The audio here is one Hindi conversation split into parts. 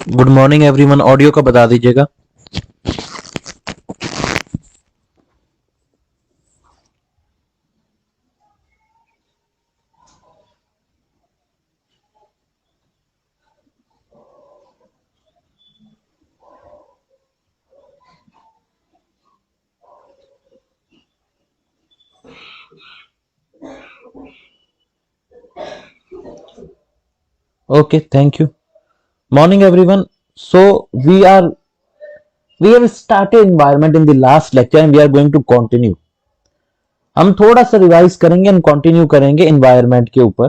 Good morning everyone. ऑडियो का बता दीजिएगा। Okay, thank you. Morning everyone. So we have started environment in the last lecture and we are going to continue. हम थोड़ा सा रिवाइज करेंगे एंड कंटिन्यू करेंगे एनवायरनमेंट के ऊपर।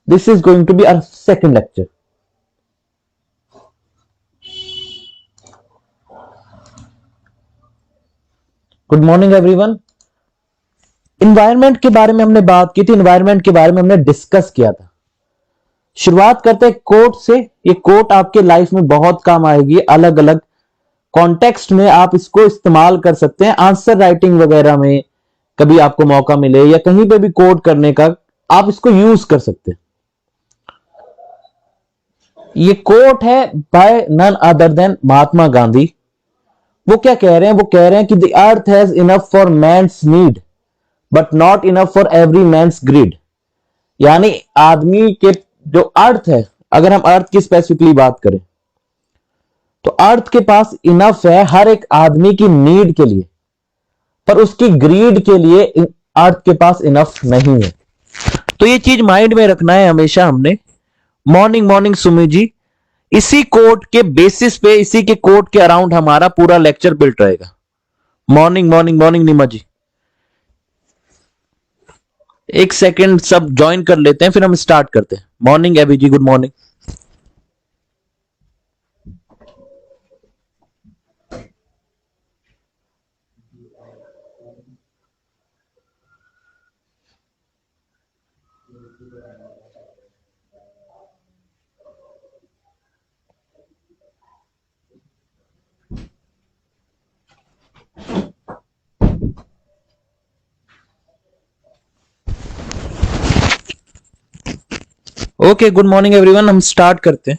This is going to be our second lecture. Good morning everyone. Environment के बारे में हमने बात की थी, एनवायरनमेंट के बारे में हमने डिस्कस किया था। शुरुआत करते हैं कोट से। ये कोट आपके लाइफ में बहुत काम आएगी, अलग अलग कॉन्टेक्स्ट में आप इसको इस्तेमाल कर सकते हैं। आंसर राइटिंग वगैरह में कभी आपको मौका मिले या कहीं पे भी कोट करने का, आप इसको यूज कर सकते हैं। ये कोट है bye none other than Mahatma Gandhi. वो क्या कह रहे हैं? वो कह रहे हैं कि the earth has enough for man's need but not enough for every man's greed. यानी आदमी के जो अर्थ है, अगर हम अर्थ की स्पेसिफिकली बात करें तो अर्थ के पास इनफ है हर एक आदमी की नीड के लिए, पर उसकी ग्रीड के लिए अर्थ के पास इनफ नहीं है। तो ये चीज माइंड में रखना है हमेशा हमने। मॉर्निंग मॉर्निंग सुमी जी। इसी कोट के बेसिस पे, इसी के कोट के अराउंड हमारा पूरा लेक्चर बिल्ट रहेगा। मॉर्निंग मॉर्निंग मॉर्निंग निमा जी। एक सेकंड सब ज्वाइन कर लेते हैं, फिर हम स्टार्ट करते हैं। Morning AB ji, good morning. Okay, good morning everyone. हम स्टार्ट करते हैं।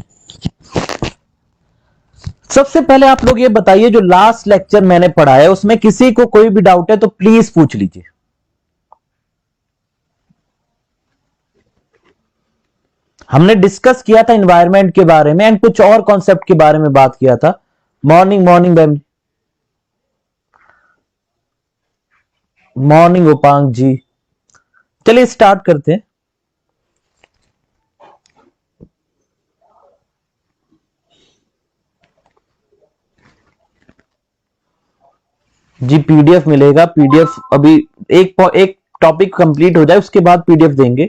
सबसे पहले आप लोग ये बताइए, जो लास्ट लेक्चर मैंने पढ़ाया है उसमें किसी को कोई भी डाउट है तो प्लीज पूछ लीजिए। हमने डिस्कस किया था एनवायरनमेंट के बारे में एंड कुछ और कॉन्सेप्ट के बारे में बात किया था। Morning morning ma'am. मॉर्निंग उपांग जी। चलिए स्टार्ट करते हैं। जी पीडीएफ मिलेगा। पीडीएफ अभी एक टॉपिक कंप्लीट हो जाए उसके बाद पीडीएफ देंगे,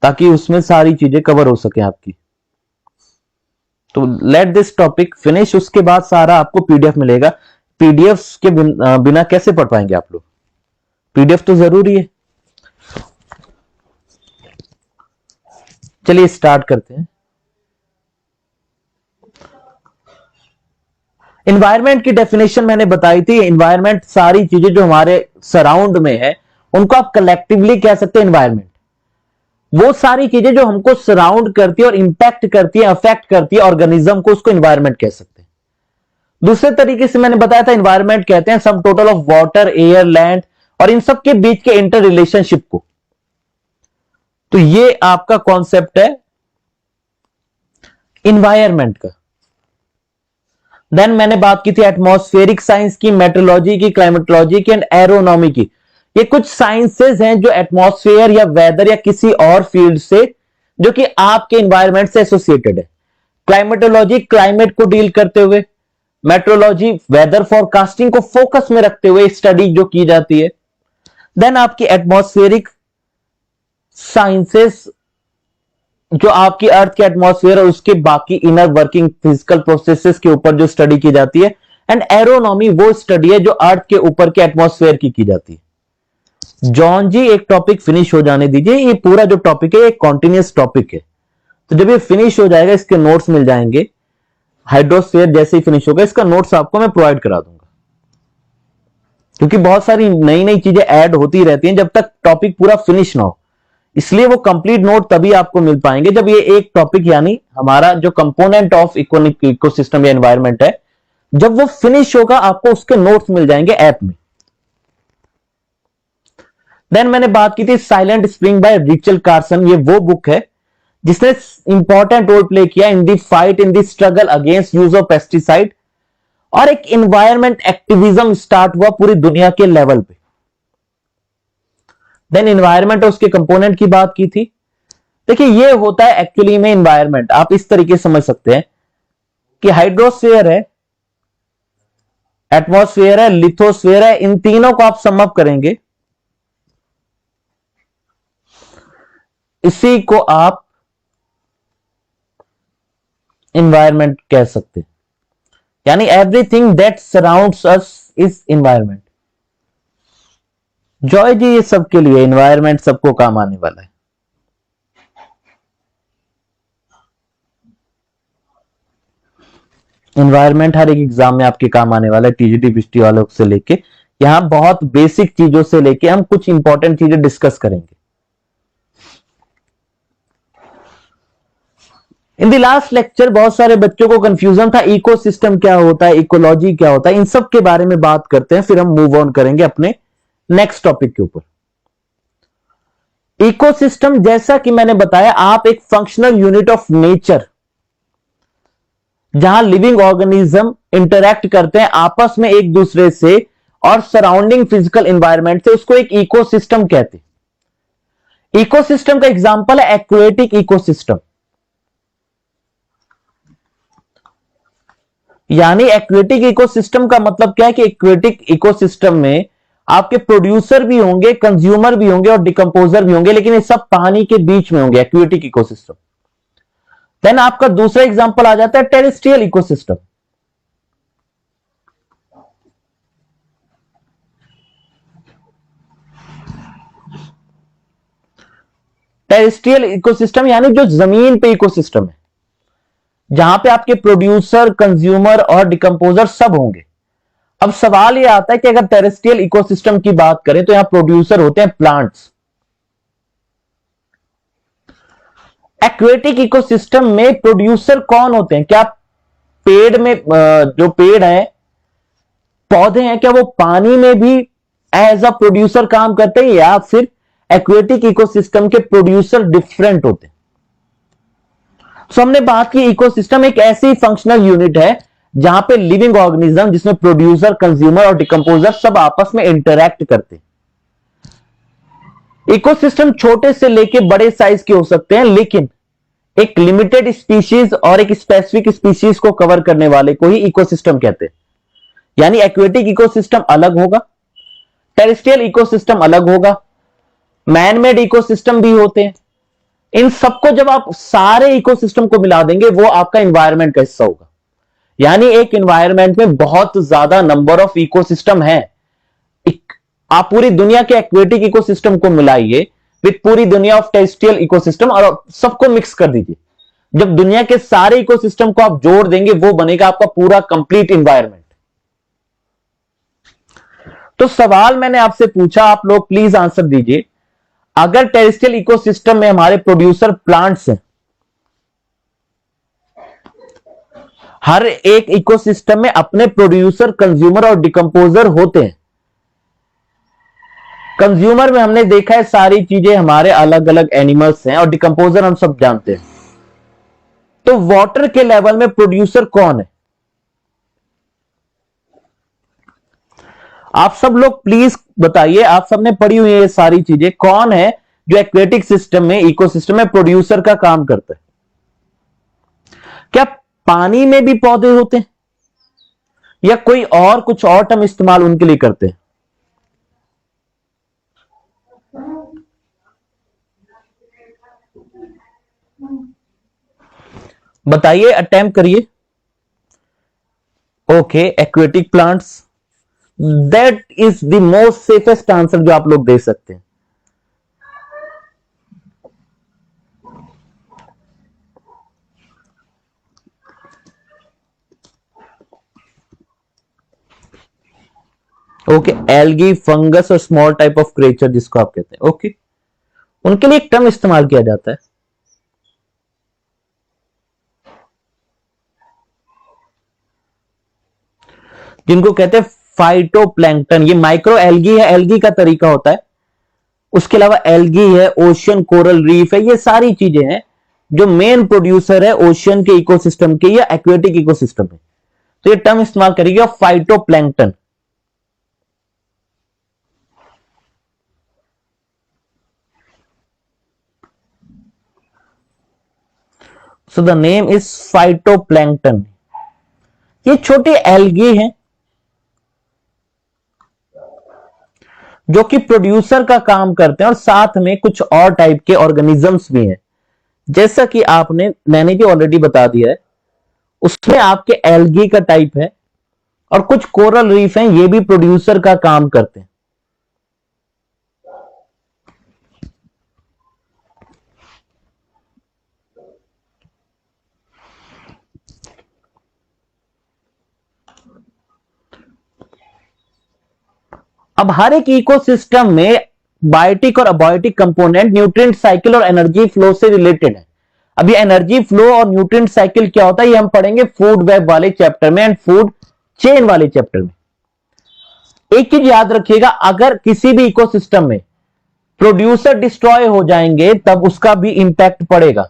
ताकि उसमें सारी चीजें कवर हो सके आपकी। तो लेट दिस टॉपिक फिनिश, उसके बाद सारा आपको पीडीएफ मिलेगा। पीडीएफ के बिना कैसे पढ़ पाएंगे आप लोग? पीडीएफ तो जरूरी है। चलिए स्टार्ट करते हैं। एनवायरनमेंट की डेफिनेशन मैंने बताई थी। एनवायरनमेंट सारी चीजें जो हमारे सराउंड में है उनको आप कलेक्टिवली कह सकते हैं एनवायरनमेंट। वो सारी चीजें जो हमको सराउंड करती है और इंपैक्ट करती है, अफेक्ट करती है ऑर्गेनिज्म को, उसको एनवायरनमेंट कह सकते हैं। दूसरे तरीके से मैंने बताया था एनवायरनमेंट कहते हैं sum total of water, air, land और इन सब के बीच के इंटर रिलेशनशिप को। तो ये आपका कॉन्सेप्ट है एनवायरनमेंट का। देन मैंने बात की थी एटमॉस्फेरिक साइंस की, मेट्रोलॉजी की, क्लाइमेटोलॉजी की एंड एरोनॉमी की। ये कुछ साइंसेज हैं जो एटमॉस्फेयर या वेदर या किसी और फील्ड से, जो कि आपके एनवायरनमेंट से एसोसिएटेड है। क्लाइमेटोलॉजी क्लाइमेट को डील करते हुए, मेट्रोलॉजी वेदर फोरकास्टिंग को फोकस में रखते हुए स्टडी जो की जाती है। देन आपकी एटमॉस्फेरिक साइंसेस जो आपकी अर्थ के एटमॉस्फेयर और उसके बाकी इनर वर्किंग फिजिकल प्रोसेसेस के ऊपर जो स्टडी की जाती है। एंड एरोनॉमी वो स्टडी है जो अर्थ के ऊपर के एटमॉस्फेयर की जाती है। जॉन जी एक टॉपिक फिनिश हो जाने दीजिए। ये पूरा जो टॉपिक है एक कॉन्टिन्यूस टॉपिक है, तो जब ये फिनिश हो जाएगा इसके नोट्स मिल जाएंगे। हाइड्रोस्फीयर जैसे ही फिनिश होगा इसका नोट्स आपको मैं प्रोवाइड करा दूंगा, क्योंकि बहुत सारी नई नई चीजें ऐड होती रहती हैं जब तक टॉपिक पूरा फिनिश ना हो। इसलिए वो कंप्लीट नोट तभी आपको मिल पाएंगे जब ये एक टॉपिक यानी हमारा जो कंपोनेंट ऑफ इकोसिस्टम या एनवायरमेंट है, जब वो फिनिश होगा आपको उसके नोट्स मिल जाएंगे ऐप में। देन मैंने बात की थी silent spring by Rachel Carson. ये वो बुक है जिसने इंपॉर्टेंट रोल प्ले किया in the fight in the struggle against use of pesticide, और एक इन्वायरमेंट एक्टिविज्म स्टार्ट हुआ पूरी दुनिया के लेवल पे। देन इन्वायरमेंट और उसके कंपोनेंट की बात की थी। देखिए ये होता है एक्चुअली में इन्वायरमेंट, आप इस तरीके से समझ सकते हैं कि हाइड्रोस्फीयर है, एटमॉस्फेयर है, लिथोस्फीयर है, इन तीनों को आप सम अप करेंगे, इसी को आप इन्वायरमेंट कह सकते हैं। यानी everything that surrounds us is environment. Joy ji ये सबके लिए इन्वायरमेंट सबको काम आने वाला है। इन्वायरमेंट हर एक एग्जाम में आपके काम आने वाला है, टीजीटी पिछटी वालों से लेके यहां बहुत बेसिक चीजों से लेके हम कुछ इंपॉर्टेंट चीजें डिस्कस करेंगे। इन द लास्ट लेक्चर बहुत सारे बच्चों को कंफ्यूजन था, इकोसिस्टम क्या होता है, इकोलॉजी क्या होता है, इन सब के बारे में बात करते हैं, फिर हम मूव ऑन करेंगे अपने नेक्स्ट टॉपिक के ऊपर। इकोसिस्टम जैसा कि मैंने बताया, आप एक फंक्शनल यूनिट ऑफ नेचर जहां लिविंग ऑर्गेनिज्म इंटरैक्ट करते हैं आपस में एक दूसरे से और सराउंडिंग फिजिकल एनवायरनमेंट से, उसको एक इकोसिस्टम कहते हैं। इकोसिस्टम का एग्जांपल है एक्वेटिक इकोसिस्टम। यानी एक्वेटिक इकोसिस्टम का मतलब क्या है कि एक्वेटिक इकोसिस्टम में आपके प्रोड्यूसर भी होंगे, कंज्यूमर भी होंगे और डिकंपोजर भी होंगे, लेकिन ये सब पानी के बीच में होंगे, एक्वेटिक इकोसिस्टम। देन आपका दूसरा एग्जांपल आ जाता है टेरेस्ट्रियल इकोसिस्टम। टेरेस्ट्रियल इकोसिस्टम यानी जो जमीन पे इकोसिस्टम है, जहां पे आपके प्रोड्यूसर, कंज्यूमर और डिकंपोजर सब होंगे। अब सवाल यह आता है कि अगर टेरेस्ट्रियल इकोसिस्टम की बात करें तो यहां प्रोड्यूसर होते हैं प्लांट्स। एक्वेटिक इकोसिस्टम में प्रोड्यूसर कौन होते हैं? क्या पेड़ में जो पेड़ हैं, पौधे हैं, क्या वो पानी में भी एज अ प्रोड्यूसर काम करते हैं, या फिर एक्वेटिक इकोसिस्टम के प्रोड्यूसर डिफरेंट होते हैं? सो हमने बात की इकोसिस्टम एक ऐसी फंक्शनल यूनिट है जहां पे लिविंग ऑर्गेनिज्म, जिसमें प्रोड्यूसर, कंज्यूमर और डिकंपोजर सब आपस में इंटरैक्ट करते हैं। इकोसिस्टम छोटे से लेके बड़े साइज के हो सकते हैं, लेकिन एक लिमिटेड स्पीशीज और एक स्पेसिफिक स्पीशीज को कवर करने वाले को ही इकोसिस्टम कहते हैं। यानी एक्वेटिक इकोसिस्टम अलग होगा, टेरेस्ट्रियल इकोसिस्टम अलग होगा, मैन मेड इकोसिस्टम भी होते हैं। इन सबको जब आप सारे इकोसिस्टम को मिला देंगे वो आपका एनवायरनमेंट का हिस्सा होगा। यानी एक एनवायरनमेंट में बहुत ज्यादा नंबर ऑफ इकोसिस्टम है। आप पूरी दुनिया के एक्वेटिक इकोसिस्टम को मिलाइए विद पूरी दुनिया ऑफ टेरेस्ट्रियल इकोसिस्टम और सबको मिक्स कर दीजिए। जब दुनिया के सारे इकोसिस्टम को आप जोड़ देंगे वो बनेगा आपका पूरा कंप्लीट एनवायरनमेंट। तो सवाल मैंने आपसे पूछा, आप लोग प्लीज आंसर दीजिए। अगर टेरेस्ट्रियल इकोसिस्टम में हमारे प्रोड्यूसर प्लांट्स हैं, हर एक इकोसिस्टम में अपने प्रोड्यूसर, कंज्यूमर और डिकंपोजर होते हैं। कंज्यूमर में हमने देखा है सारी चीजें हमारे अलग अलग एनिमल्स हैं, और डिकंपोजर हम सब जानते हैं। तो वाटर के लेवल में प्रोड्यूसर कौन है? आप सब लोग प्लीज बताइए, आप सबने पढ़ी हुई है ये सारी चीजें, कौन है जो एक्वेटिक सिस्टम में, इकोसिस्टम में प्रोड्यूसर का काम करता है? क्या पानी में भी पौधे होते हैं, या कोई और कुछ और टर्म इस्तेमाल उनके लिए करते हैं? बताइए, अटेम्प्ट करिए। Okay, aquatic plants, that is the most safest answer जो आप लोग दे सकते हैं। ओके, एल्गी, फंगस और स्मॉल टाइप ऑफ क्रिएचर जिसको आप कहते हैं। ओके, उनके लिए एक टर्म इस्तेमाल किया जाता है, जिनको कहते हैं फाइटोप्लैंक्टन। ये माइक्रो एल्गी है, एल्गी का तरीका होता है। उसके अलावा एल्गी है, ओशियन कोरल रीफ है, ये सारी चीजें हैं जो मेन प्रोड्यूसर है ओशियन के इकोसिस्टम के या एक्वेटिक इकोसिस्टम में। तो ये टर्म इस्तेमाल करेगी phytoplankton. So the name is phytoplankton. ये छोटे एल्गी हैं जो कि प्रोड्यूसर का काम करते हैं, और साथ में कुछ और टाइप के ऑर्गेनिजम्स भी हैं। जैसा कि मैंने भी ऑलरेडी बता दिया है, उसमें आपके एल्गी का टाइप है, और कुछ कोरल रीफ हैं, ये भी प्रोड्यूसर का काम करते हैं। अब हर एक इकोसिस्टम में बायोटिक और अबायोटिक कंपोनेंट न्यूट्रिएंट साइकिल और एनर्जी फ्लो से रिलेटेड है। अब ये एनर्जी फ्लो और न्यूट्रिएंट साइकिल क्या होता है, ये हम पढ़ेंगे फूड वेब वाले चैप्टर में एंड फूड चेन वाले चैप्टर में। एक चीज याद रखिएगा, अगर किसी भी इकोसिस्टम में प्रोड्यूसर डिस्ट्रॉय हो जाएंगे तब उसका भी इंपैक्ट पड़ेगा,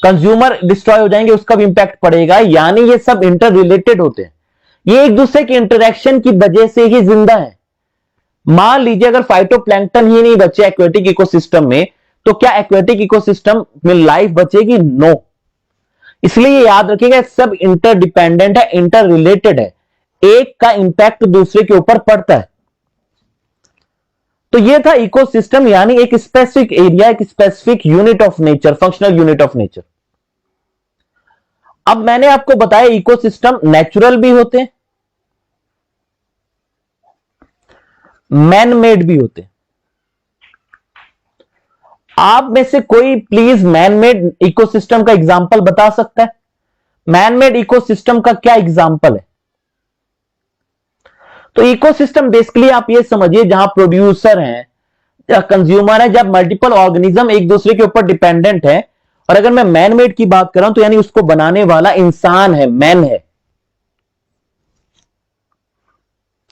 कंज्यूमर डिस्ट्रॉय हो जाएंगे उसका भी इंपैक्ट पड़ेगा, यानी ये सब इंटर रिलेटेड होते हैं। ये एक दूसरे के इंटरेक्शन की वजह से ही जिंदा है। मान लीजिए अगर फाइटोप्लैंक्टन ही नहीं बचे एक्वेटिक इकोसिस्टम में, तो क्या एक्वेटिक इकोसिस्टम में लाइफ बचेगी? नो। इसलिए याद रखिएगा सब इंटरडिपेंडेंट है, इंटर रिलेटेड है, एक का इंपैक्ट दूसरे के ऊपर पड़ता है। तो ये था इकोसिस्टम, यानी एक स्पेसिफिक एरिया, एक specific unit of nature, functional unit of nature. अब मैंने आपको बताया इकोसिस्टम नेचुरल भी होते हैं, मैन मेड भी होते हैं। आप में से कोई प्लीज मैन मेड इकोसिस्टम का एग्जांपल बता सकता है? मैन मेड इकोसिस्टम का क्या एग्जांपल है? तो इकोसिस्टम बेसिकली आप ये समझिए जहां प्रोड्यूसर है या कंज्यूमर है, जब मल्टीपल ऑर्गेनिज्म एक दूसरे के ऊपर डिपेंडेंट है। और अगर मैं मैन मेड की बात कर रहा हूं तो यानी उसको बनाने वाला इंसान है, मैन है।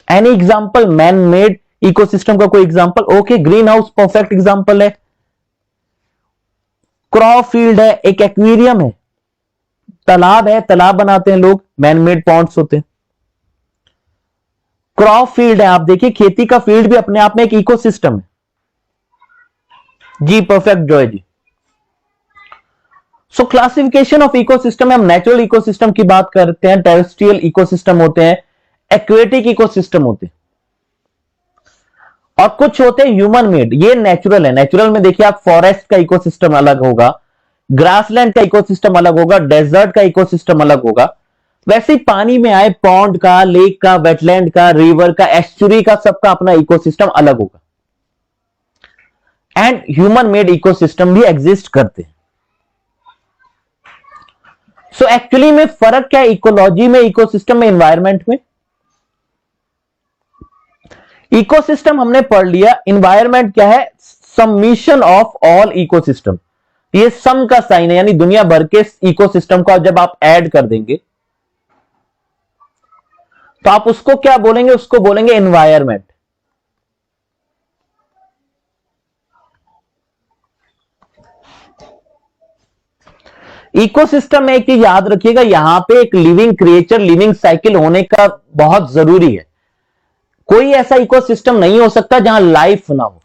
Any example man made ecosystem का कोई example? Okay, green house perfect example है। क्रॉप फील्ड है, एक एक्वेरियम है, तालाब है, तालाब बनाते हैं लोग, मैन मेड पॉन्ड्स होते हैं। क्रॉप फील्ड है, आप देखिए खेती का फील्ड भी अपने आप में एक इकोसिस्टम है। जी perfect Joy ji. So classification of ecosystem, हम नेचुरल इकोसिस्टम की बात करते हैं, टेरेस्ट्रियल इकोसिस्टम होते हैं, एक्वेटिक इकोसिस्टम होते हैं, और कुछ होते हैं ह्यूमन मेड। ये नेचुरल है। नेचुरल में देखिए आप फॉरेस्ट का इकोसिस्टम अलग होगा, ग्रासलैंड का इकोसिस्टम अलग होगा, डेजर्ट का इकोसिस्टम अलग होगा। वैसे ही पानी में आए पॉन्ड का, लेक का, वेटलैंड का, रिवर का, एस्चुरी का, सबका अपना इकोसिस्टम अलग होगा। एंड ह्यूमन मेड इकोसिस्टम भी एग्जिस्ट करते हैं। सो एक्चुअली में फर्क क्या है इकोलॉजी में, इकोसिस्टम में, एनवायरमेंट में? इकोसिस्टम हमने पढ़ लिया, एनवायरमेंट क्या है? Summation of all ecosystem. ये सम का साइन है, यानी दुनिया भर के इकोसिस्टम को जब आप ऐड कर देंगे तो आप उसको क्या बोलेंगे? उसको बोलेंगे एनवायरमेंट। इकोसिस्टम में एक चीज याद रखिएगा, यहां पे एक लिविंग क्रिएचर, लिविंग साइकिल होने का बहुत जरूरी है। कोई ऐसा इकोसिस्टम नहीं हो सकता जहां लाइफ ना हो।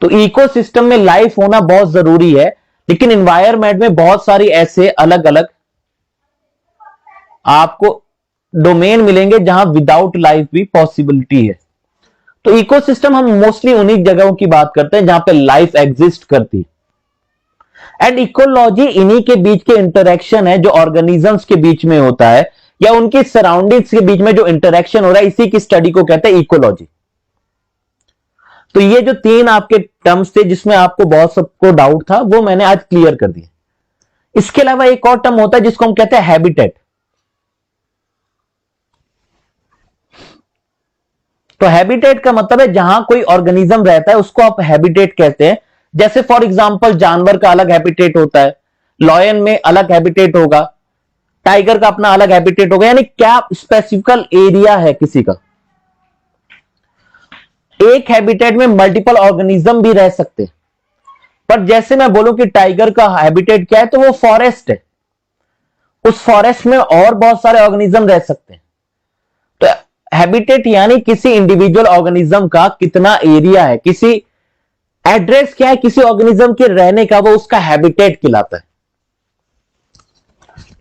तो इकोसिस्टम में लाइफ होना बहुत जरूरी है, लेकिन एनवायरमेंट में बहुत सारी ऐसे अलग अलग आपको डोमेन मिलेंगे जहां विदाउट लाइफ भी पॉसिबिलिटी है। तो इकोसिस्टम हम मोस्टली उन्हीं जगहों की बात करते हैं जहां पे लाइफ एग्जिस्ट करती है। एंड इकोलॉजी इन्हीं के बीच के इंटरेक्शन है जो ऑर्गेनिजम्स के बीच में होता है, या उनकी सराउंडिंग्स के बीच में जो इंटरेक्शन हो रहा है, इसी की स्टडी को कहते हैं इकोलॉजी। तो ये जो तीन आपके टर्म्स थे जिसमें आपको बहुत सबको डाउट था, वो मैंने आज क्लियर कर दिया। इसके अलावा एक और टर्म होता है जिसको हम कहते हैं हैबिटेट। तो हैबिटेट का मतलब है जहां कोई ऑर्गेनिज्म रहता है उसको आप हैबिटेट कहते हैं। जैसे फॉर एग्जांपल जानवर का अलग हैबिटेट होता है, लॉयन में अलग हैबिटेट होगा, टाइगर का अपना अलग हैबिटेट होगा, यानी क्या स्पेसिफिकल एरिया है किसी का। एक हैबिटेट में मल्टीपल ऑर्गेनिज्म भी रह सकते हैं, पर जैसे मैं बोलूं कि टाइगर का हैबिटेट क्या है, तो वो फॉरेस्ट है, उस फॉरेस्ट में और बहुत सारे ऑर्गेनिज्म रह सकते हैं। तो हैबिटेट यानी किसी इंडिविजुअल ऑर्गेनिज्म का कितना एरिया है, किसी एड्रेस क्या है किसी ऑर्गेनिज्म के रहने का, वो उसका हैबिटेट कहलाता है।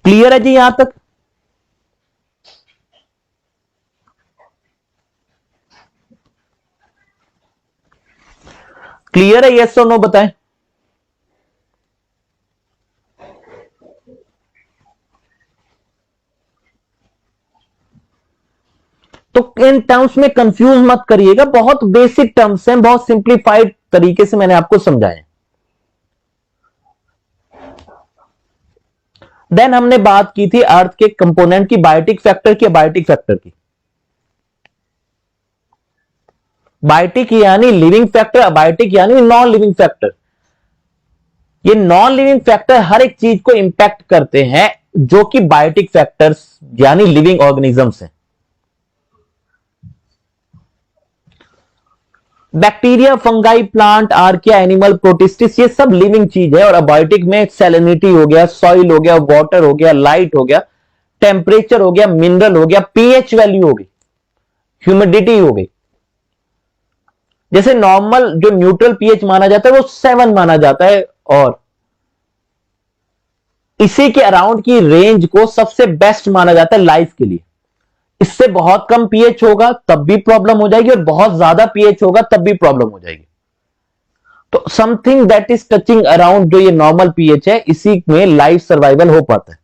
क्लियर है जी यहां तक? क्लियर है? यस और नो बताएं। तो इन टर्म्स में कंफ्यूज मत करिएगा, बहुत बेसिक टर्म्स हैं, बहुत सिंप्लीफाइड तरीके से मैंने आपको समझाया। देन हमने बात की थी अर्थ के कंपोनेंट की, बायोटिक फैक्टर की, बायोटिक फैक्टर की। बायोटिक यानी लिविंग फैक्टर, अबायोटिक यानी नॉन लिविंग फैक्टर। ये नॉन लिविंग फैक्टर हर एक चीज को इंपैक्ट करते हैं जो कि बायोटिक फैक्टर्स यानी लिविंग ऑर्गेनिजम्स हैं। Bacteria, fungi, plant, archaea, animal, protists, ये सब लिविंग चीज है। और अबायोटिक में सैलिनिटी हो गया, सॉइल हो गया, वाटर हो गया, लाइट हो गया, टेम्परेचर हो गया, मिनरल हो गया, पीएच वैल्यू हो गई, ह्यूमिडिटी हो गई। जैसे नॉर्मल जो न्यूट्रल पीएच माना जाता है वो 7 माना जाता है, और इसी के अराउंड की रेंज को सबसे बेस्ट माना जाता है लाइफ के लिए। इससे बहुत कम पीएच होगा तब भी प्रॉब्लम हो जाएगी, और बहुत ज्यादा पीएच होगा तब भी प्रॉब्लम हो जाएगी। तो something that is touching around जो ये नॉर्मल पीएच है, इसी में लाइफ सर्वाइवल हो पाता है।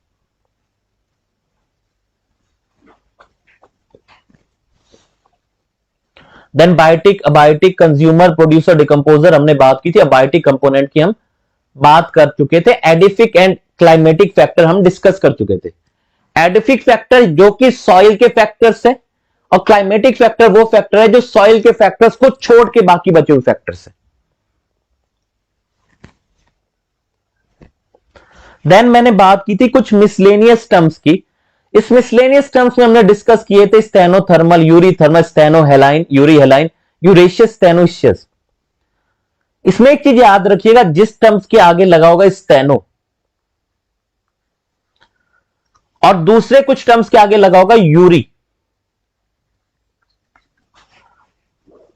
Then biotic, abiotic, consumer, producer, decomposer हमने बात की थी। अबायोटिक कंपोनेंट की हम बात कर चुके थे। एडिफिक एंड क्लाइमेटिक फैक्टर हम डिस्कस कर चुके थे। एडिफिक फैक्टर जो कि सॉइल के फैक्टर्स है, और क्लाइमेटिक फैक्टर वो फैक्टर है जो सॉइल के फैक्टर्स को छोड़ के बाकी बचे हुए फैक्टर्स है। देन मैंने बात की थी कुछ मिसलेनियस टर्म्स की। इस मिसलेनियस टर्म्स में हमने डिस्कस किए थे स्टेनोथर्मल, यूरी थर्मल, स्टेनोहेलाइन, यूरी हेलाइन, यूरेशियस, स्टेनोशियस। इसमें एक चीज याद रखिएगा, जिस टर्म्स के आगे लगा होगा स्टेनो, और दूसरे कुछ टर्म्स के आगे लगा होगा यूरी,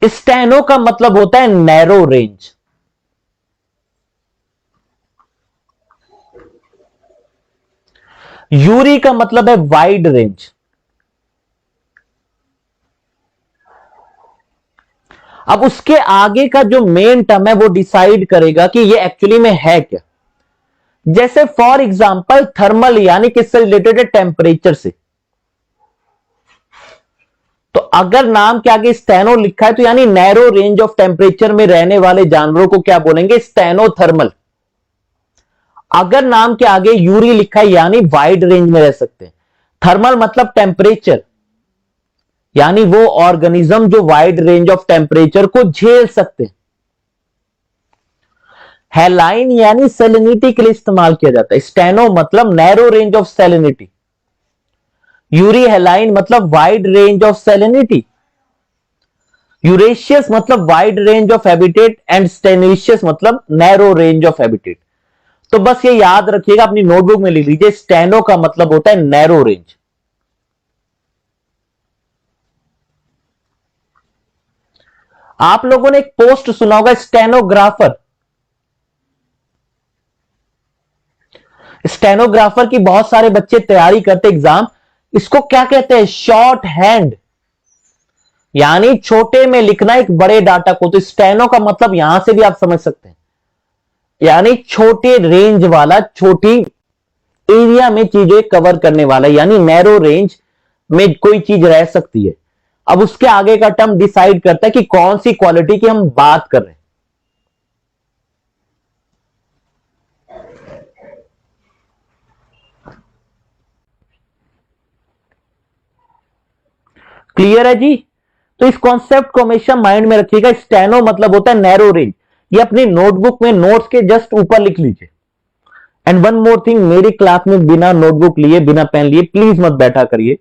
स्टेनो का मतलब होता है नैरो रेंज। यूरी का मतलब है वाइड रेंज। अब उसके आगे का जो मेन टर्म है वो डिसाइड करेगा कि ये एक्चुअली में है क्या। जैसे फॉर एग्जांपल थर्मल यानी किससे रिलेटेड है, टेम्परेचर से। तो अगर नाम के आगे स्टेनो लिखा है तो यानी नैरो रेंज ऑफ टेम्परेचर में रहने वाले जानवरों को क्या बोलेंगे, स्टेनोथर्मल। अगर नाम के आगे यूरी लिखा है यानी वाइड रेंज में रह सकते हैं। थर्मल मतलब टेम्परेचर, यानी वो ऑर्गेनिज्म जो वाइड रेंज ऑफ टेम्परेचर को झेल सकते हैं। हेलाइन यानी सेलिनिटी के लिए इस्तेमाल किया जाता है। स्टेनो मतलब narrow range of salinity, euryhaline मतलब wide range of salinity, euryoecious मतलब wide range of habitat, and stenoecious मतलब नैरो रेंज ऑफ हैबिटेट। तो बस ये याद रखिएगा, अपनी नोटबुक में लिख लीजिए, स्टेनो का मतलब होता है नैरो रेंज। आप लोगों ने एक पोस्ट सुना होगा स्टेनोग्राफर। स्टेनोग्राफर की बहुत सारे बच्चे तैयारी करते एग्जाम, इसको क्या कहते हैं, शॉर्ट हैंड, यानी छोटे में लिखना एक बड़े डाटा को। तो स्टेनो का मतलब यहां से भी आप समझ सकते हैं, यानी छोटे रेंज वाला, छोटी एरिया में चीजें कवर करने वाला, यानी नैरो रेंज में कोई चीज रह सकती है। अब उसके आगे का टर्म डिसाइड करता है कि कौन सी क्वालिटी की हम बात कर रहे हैं। क्लियर है जी? तो इस कॉन्सेप्ट को हमेशा माइंड में रखिएगा। स्टेनो मतलब होता है नैरो रेंज, ये अपनी नोटबुक में नोट्स के जस्ट ऊपर लिख लीजिए। एंड वन मोर थिंग, मेरी क्लास में बिना नोटबुक लिए बिना पेन लिए प्लीज मत बैठा करिए,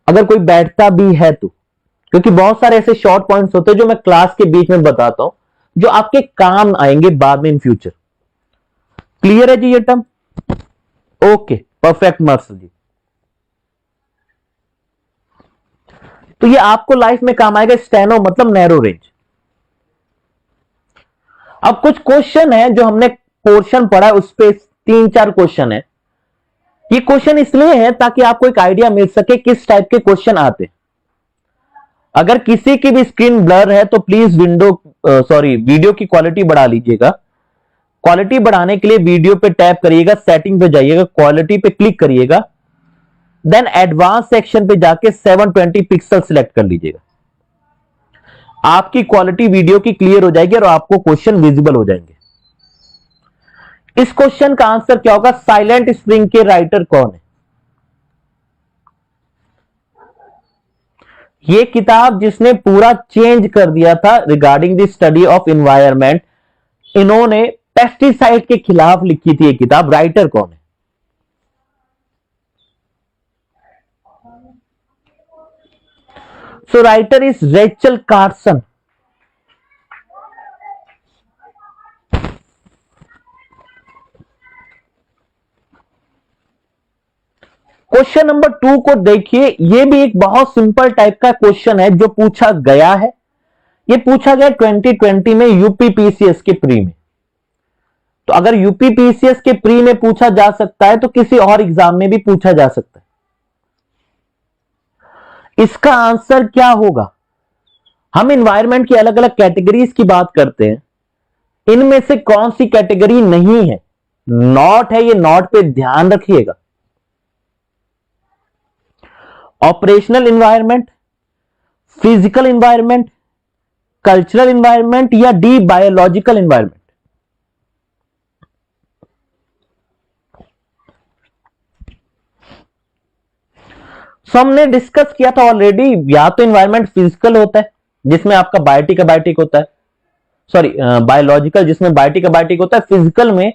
अगर कोई बैठता भी है तो, क्योंकि बहुत सारे ऐसे शॉर्ट पॉइंट्स होते हैं जो मैं क्लास के बीच में बताता हूं जो आपके काम आएंगे बाद में इन फ्यूचर। क्लियर है जी ये टर्म? ओके, परफेक्ट मार्क्स जी। तो ये आपको लाइफ में काम आएगा, स्टेनो मतलब नैरो रेंज। अब कुछ क्वेश्चन है जो हमने पोर्शन पढ़ा है, उस पे 3-4 क्वेश्चन है। ये क्वेश्चन इसलिए है ताकि आपको एक आइडिया मिल सके किस टाइप के क्वेश्चन आते हैं। अगर किसी की भी स्क्रीन ब्लर है तो प्लीज वीडियो की क्वालिटी बढ़ा लीजिएगा। क्वालिटी बढ़ाने के लिए वीडियो पे टैप करिएगा, सेटिंग पे जाइएगा, क्वालिटी पे क्लिक करिएगा, देन एडवांस सेक्शन पे जाके 720 पिक्सल सिलेक्ट कर लीजिएगा। आपकी क्वालिटी वीडियो की क्लियर हो जाएगी और आपको क्वेश्चन विजिबल हो जाएंगे। इस क्वेश्चन का आंसर क्या होगा? साइलेंट स्प्रिंग के राइटर कौन है? ये किताब जिसने पूरा चेंज कर दिया था regarding the study of environment, इन्होंने पेस्टिसाइड के खिलाफ लिखी थी ये किताब। राइटर कौन है? सो writer is Rachel Carson. Question number 2 को देखिए, यह भी एक बहुत सिंपल टाइप का क्वेश्चन है जो पूछा गया है। यह पूछा गया 2020 में यूपीपीसीएस के प्री में। तो अगर यूपीपीसीएस के प्री में पूछा जा सकता है तो किसी और एग्जाम में भी पूछा जा सकता है। इसका आंसर क्या होगा? हम एनवायरनमेंट की अलग अलग कैटेगरीज की बात करते हैं, इनमें से कौन सी कैटेगरी नहीं है? नॉट है, ये नॉट पे ध्यान रखिएगा। Operational environment, physical environment, cultural environment या डी बायोलॉजिकल एनवायरनमेंट? सो हमने डिस्कस किया था ऑलरेडी, या तो एनवायरनमेंट फिजिकल होता है जिसमें आपका बायोटिक अबायोटिक होता है, सॉरी बायोलॉजिकल जिसमें बायोटिक अबायोटिक होता है, फिजिकल में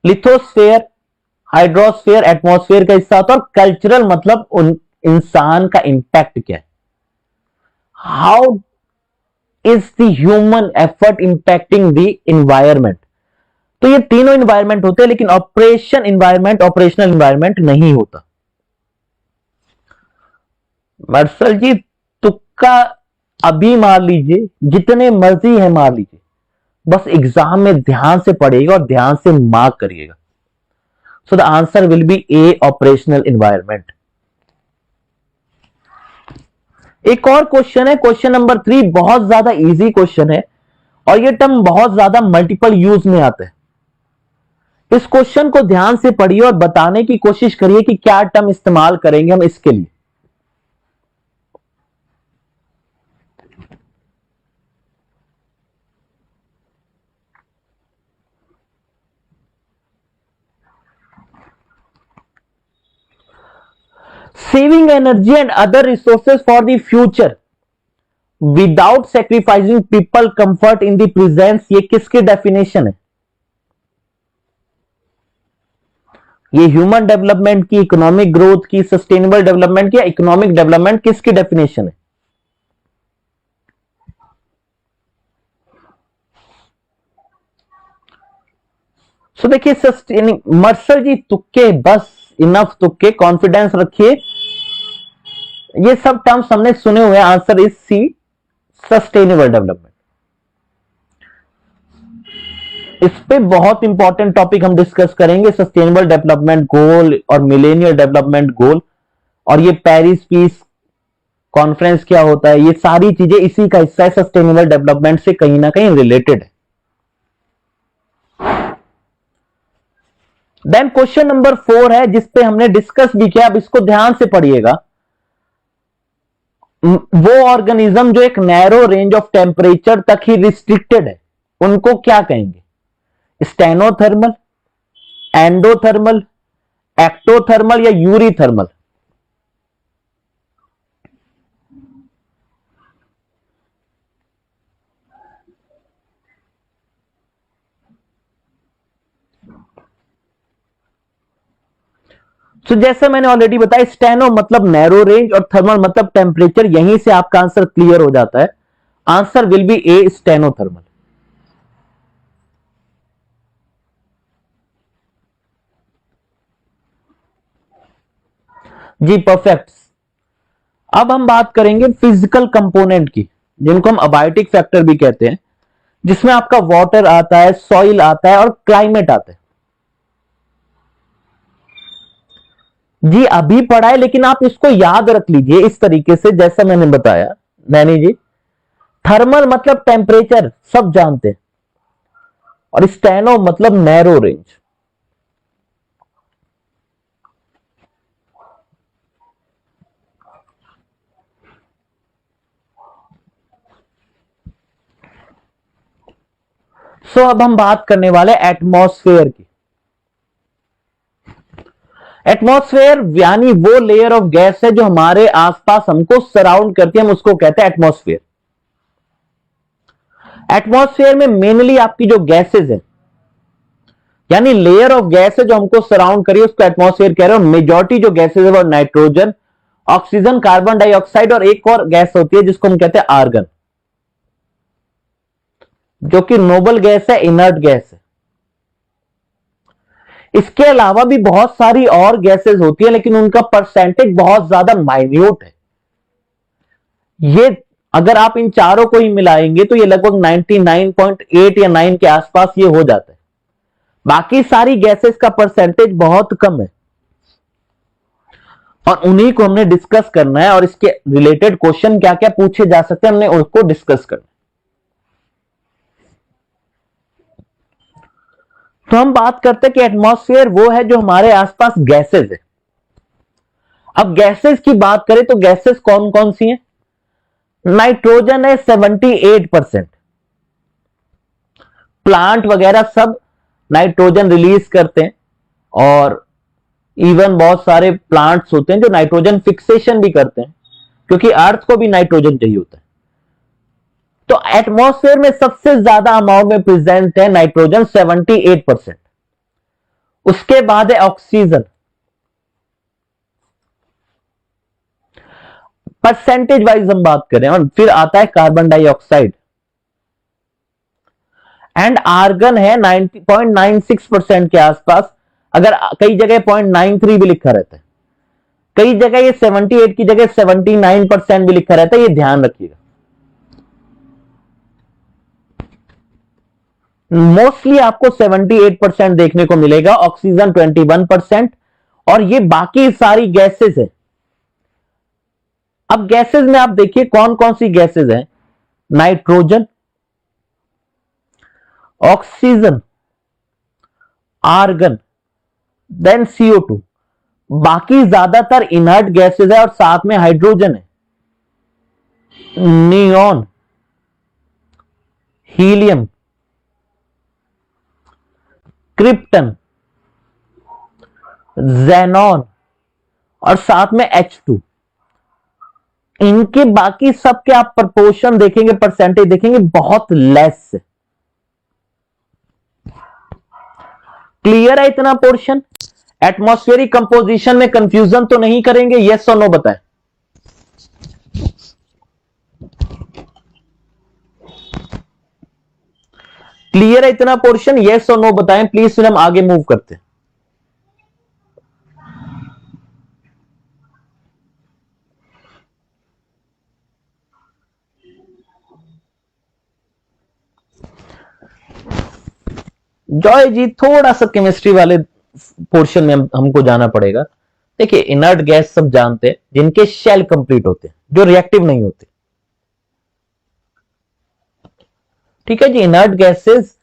लिथोस्फेयर, हाइड्रोस्फेयर, एटमॉस्फेयर का हिस्सा होता है, और कल्चरल मतलब उन इंसान का इंपैक्ट क्या है, how is the human effort impacting the environment. तो ये तीनों एनवायरनमेंट होते हैं, लेकिन ऑपरेशनल एनवायरनमेंट नहीं होता। मर्सल जी तुक्का अभी मार लीजिए, जितने मर्जी है मार लीजिए, बस एग्जाम में ध्यान से पढ़िएगा और ध्यान से मार्क करिएगा। So the answer will be A, operational environment. एक और क्वेश्चन है, क्वेश्चन नंबर 3, बहुत ज्यादा इजी क्वेश्चन है और ये टर्म बहुत ज्यादा मल्टीपल यूज में आता है। इस क्वेश्चन को ध्यान से पढ़िए और बताने की कोशिश करिए कि क्या टर्म इस्तेमाल करेंगे हम इसके लिए। Saving energy and other resources for the future without sacrificing people comfort in the presence, ये किसकी डेफिनेशन है? ये ह्यूमन डेवलपमेंट की, इकोनॉमिक ग्रोथ की, सस्टेनेबल डेवलपमेंट की, या इकोनॉमिक डेवलपमेंट, किसकी डेफिनेशन है? सो देखिए सस्टेनिंग, मर्सर जी तुक्के, बस इनफ तुक्के, कॉन्फिडेंस रखिए। ये सब टर्म्स हमने सुने हुए, answer is C, sustainable development. इस पे बहुत इंपॉर्टेंट टॉपिक हम डिस्कस करेंगे, सस्टेनेबल डेवलपमेंट गोल और मिलेनियल डेवलपमेंट गोल, और ये पेरिस पीस कॉन्फ्रेंस क्या होता है, ये सारी चीजें इसी का हिस्सा है, सस्टेनेबल डेवलपमेंट से कहीं ना कहीं रिलेटेड है। देन क्वेश्चन नंबर 4 है जिसपे हमने डिस्कस भी किया, अब इसको ध्यान से पढ़िएगा। वो ऑर्गेनिज्म जो एक नैरो रेंज ऑफ टेम्परेचर तक ही रिस्ट्रिक्टेड है, उनको क्या कहेंगे? स्टेनोथर्मल, एंडोथर्मल, एक्टोथर्मल या यूरीथर्मल? तो जैसे मैंने ऑलरेडी बताया, स्टेनो मतलब नैरो रेंज और थर्मल मतलब टेम्परेचर। यहीं से आपका आंसर क्लियर हो जाता है। Answer will be A, steno thermal. जी परफेक्ट। अब हम बात करेंगे फिजिकल कंपोनेंट की, जिनको हम अबायोटिक फैक्टर भी कहते हैं, जिसमें आपका वाटर आता है, सॉइल आता है और क्लाइमेट आता है। जी अभी पढ़ा है, लेकिन आप इसको याद रख लीजिए इस तरीके से जैसा मैंने बताया। नैनी जी, थर्मल मतलब टेम्परेचर, सब जानते हैं, और स्टेनो मतलब नैरो रेंज। सो अब हम बात करने वाले एटमॉस्फेयर की। एटमॉस्फेयर यानी वो लेयर ऑफ गैस है जो हमारे आसपास हमको सराउंड करती है, हम उसको कहते हैं एटमॉस्फेयर। एटमॉस्फेयर में मेनली आपकी जो गैसेज है, यानी लेयर ऑफ गैस है जो हमको सराउंड करिए, उसको एटमॉस्फेयर कह रहे हो। मेजॉरिटी जो गैसेज है वो नाइट्रोजन, ऑक्सीजन, कार्बन डाइऑक्साइड और एक और गैस होती है जिसको हम कहते हैं आर्गन, जो कि नोबल गैस है, इनर्ट गैस है। इसके अलावा भी बहुत सारी और गैसेस होती है, लेकिन उनका परसेंटेज बहुत ज्यादा माइन्यूट है। ये अगर आप इन चारों को ही मिलाएंगे तो ये लगभग 99.8 या 9 के आसपास ये हो जाता है। बाकी सारी गैसेस का परसेंटेज बहुत कम है, और उन्हीं को हमने डिस्कस करना है, और इसके रिलेटेड क्वेश्चन क्या क्या पूछे जा सकते हैं हमने उसको डिस्कस करना है। तो हम बात करते हैं कि एटमॉस्फेयर वो है जो हमारे आसपास गैसेस है। अब गैसेस की बात करें तो गैसेस कौन कौन सी हैं? नाइट्रोजन है 78%। प्लांट वगैरह सब नाइट्रोजन रिलीज करते हैं, और इवन बहुत सारे प्लांट्स होते हैं जो नाइट्रोजन फिक्सेशन भी करते हैं, क्योंकि अर्थ को भी नाइट्रोजन चाहिए होता है। तो एटमॉस्फेयर में सबसे ज्यादा अमाउंट में प्रेजेंट है नाइट्रोजन, 78%। उसके बाद है ऑक्सीजन। परसेंटेज वाइज हम बात करें, और फिर आता है कार्बन डाइऑक्साइड, एंड आर्गन है 90.96% के आसपास। अगर कई जगह 0.93 भी लिखा रहता है, कई जगह ये 78 की जगह 79% भी लिखा रहता है, ये ध्यान रखिएगा। मोस्टली आपको 78% देखने को मिलेगा, ऑक्सीजन 21%, और ये बाकी सारी गैसेस है। अब गैसेस में आप देखिए कौन कौन सी गैसेस हैं। Nitrogen, oxygen, argon, then CO2। बाकी ज्यादातर इनर्ट गैसेस है, और साथ में हाइड्रोजन है, नियॉन, हीलियम, क्रिप्टन, जेनॉन, और साथ में H2। इनके बाकी सबके आप प्रपोर्शन देखेंगे, परसेंटेज देखेंगे, बहुत लेस है। क्लियर है इतना पोर्शन? एटमॉस्फेरिक कंपोजिशन में कंफ्यूजन तो नहीं करेंगे? यस और नो बताएं। क्लियर है इतना पोर्शन? यस और नो बताएं प्लीज, फिर हम आगे मूव करते हैं। जॉय जी, थोड़ा सा केमिस्ट्री वाले पोर्शन में हमको जाना पड़ेगा। देखिए, इनर्ट गैस सब जानते हैं, जिनके शेल कंप्लीट होते हैं, जो रिएक्टिव नहीं होते। ठीक है जी। इनर्ट गैसेस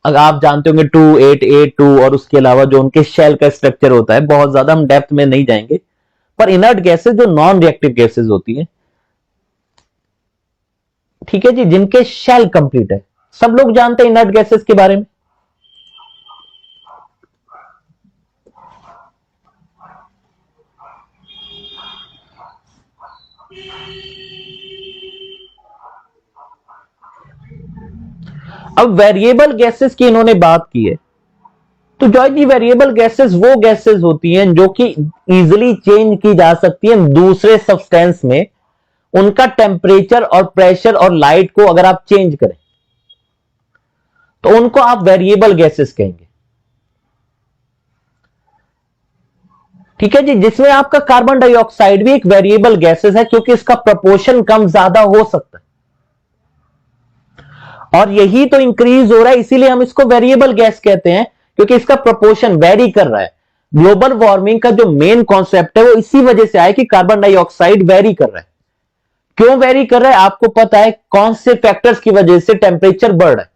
अगर आप जानते होंगे 2882, और उसके अलावा जो उनके शेल का स्ट्रक्चर होता है, बहुत ज्यादा हम डेप्थ में नहीं जाएंगे। पर इनर्ट गैसेस जो नॉन रिएक्टिव गैसेस होती है, ठीक है जी, जिनके शेल कंप्लीट है, सब लोग जानते हैं इनर्ट गैसेस के बारे में। अब वेरिएबल गैसेस की इन्होंने बात की है, तो जॉय जी वेरिएबल गैसेस वो गैसेस होती हैं जो कि इजीली चेंज की जा सकती हैं दूसरे सब्सटेंस में, उनका टेम्परेचर और प्रेशर और लाइट को अगर आप चेंज करें तो उनको आप वेरिएबल गैसेस कहेंगे। ठीक है जी, जिसमें आपका कार्बन डाइऑक्साइड भी एक वेरिएबल गैसेस है क्योंकि इसका प्रोपोर्शन कम ज्यादा हो सकता है और यही तो इंक्रीज हो रहा है, इसीलिए हम इसको वेरिएबल गैस कहते हैं क्योंकि इसका प्रोपोर्शन वेरी कर रहा है। ग्लोबल वार्मिंग का जो मेन कॉन्सेप्ट है वो इसी वजह से आया कि कार्बन डाइऑक्साइड वेरी कर रहा है। क्यों वेरी कर रहा है आपको पता है, कौन से फैक्टर्स की वजह से टेम्परेचर बढ़ रहा है?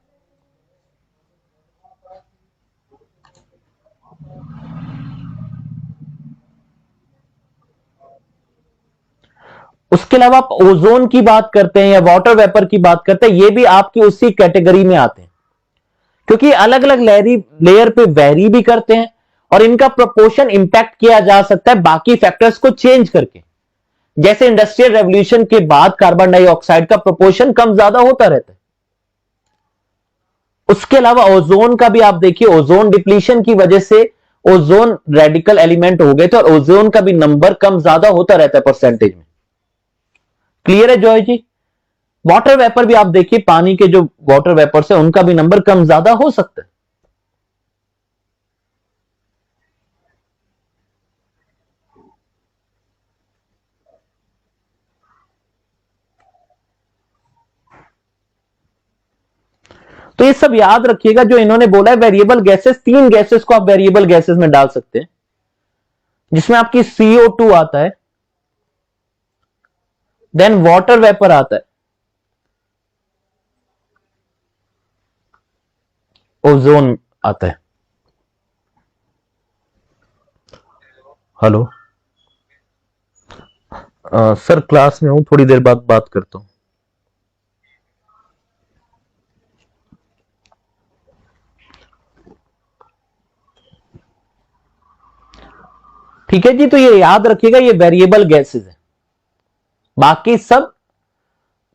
उसके अलावा आप ओजोन की बात करते हैं या वाटर वेपर की बात करते हैं, ये भी आपकी उसी कैटेगरी में आते हैं क्योंकि अलग अलग लेयर पे वेरी भी करते हैं और इनका प्रोपोर्शन इंपैक्ट किया जा सकता है बाकी फैक्टर्स को चेंज करके। जैसे इंडस्ट्रियल रेवोल्यूशन के बाद कार्बन डाइऑक्साइड का प्रोपोर्शन कम ज्यादा होता रहता है। उसके अलावा ओजोन का भी आप देखिए, ओजोन डिप्लीशन की वजह से ओजोन रेडिकल एलिमेंट हो गए थे और ओजोन का भी नंबर कम ज्यादा होता रहता है परसेंटेज में। क्लियर है जॉय जी? वाटर वेपर भी आप देखिए, पानी के जो वाटर वेपर्स है उनका भी नंबर कम ज्यादा हो सकता है। तो ये सब याद रखिएगा जो इन्होंने बोला है वेरिएबल गैसेस, तीन गैसेस को आप वेरिएबल गैसेस में डाल सकते हैं जिसमें आपकी CO2 आता है, देन वाटर वेपर आता है, ओजोन आता है। हेलो सर, क्लास में हूं, थोड़ी देर बाद बात करता हूं। ठीक है जी, तो ये याद रखिएगा ये वेरिएबल गैसेस है, बाकी सब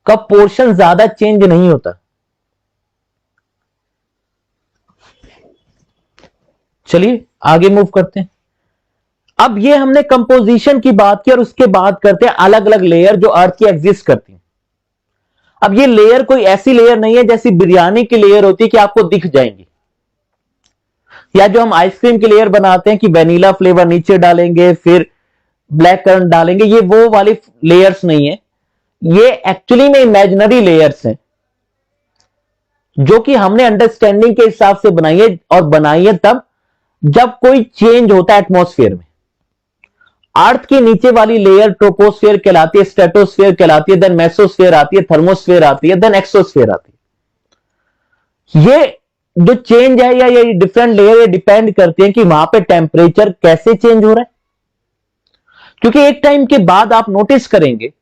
का पोर्शन ज्यादा चेंज नहीं होता। चलिए आगे मूव करते हैं। अब ये हमने कंपोजिशन की बात की और उसके बाद करते हैं अलग अलग लेयर जो अर्थ की एग्जिस्ट करती हैं। अब ये लेयर कोई ऐसी लेयर नहीं है जैसी बिरयानी की लेयर होती है कि आपको दिख जाएंगी, या जो हम आइसक्रीम की लेयर बनाते हैं कि वेनिला फ्लेवर नीचे डालेंगे फिर ब्लैक करंट डालेंगे, ये वो वाली लेयर्स नहीं है। ये एक्चुअली में इमेजिनरी लेयर्स हैं जो कि हमने अंडरस्टैंडिंग के हिसाब से बनाई है और बनाई है तब जब कोई चेंज होता है एटमॉस्फेयर में। अर्थ की नीचे वाली लेयर ट्रोपोस्फेयर कहलाती है, स्ट्रेटोस्फेयर कहलाती है, देन मेसोस्फेयर आती है, थर्मोस्फेयर आती है, देन एक्सोस्फेयर आती है। ये जो चेंज है या ये डिफरेंट लेयर ये डिपेंड करती है कि वहां पे टेम्परेचर कैसे चेंज हो रहा है। क्योंकि एक टाइम के बाद आप नोटिस करेंगे,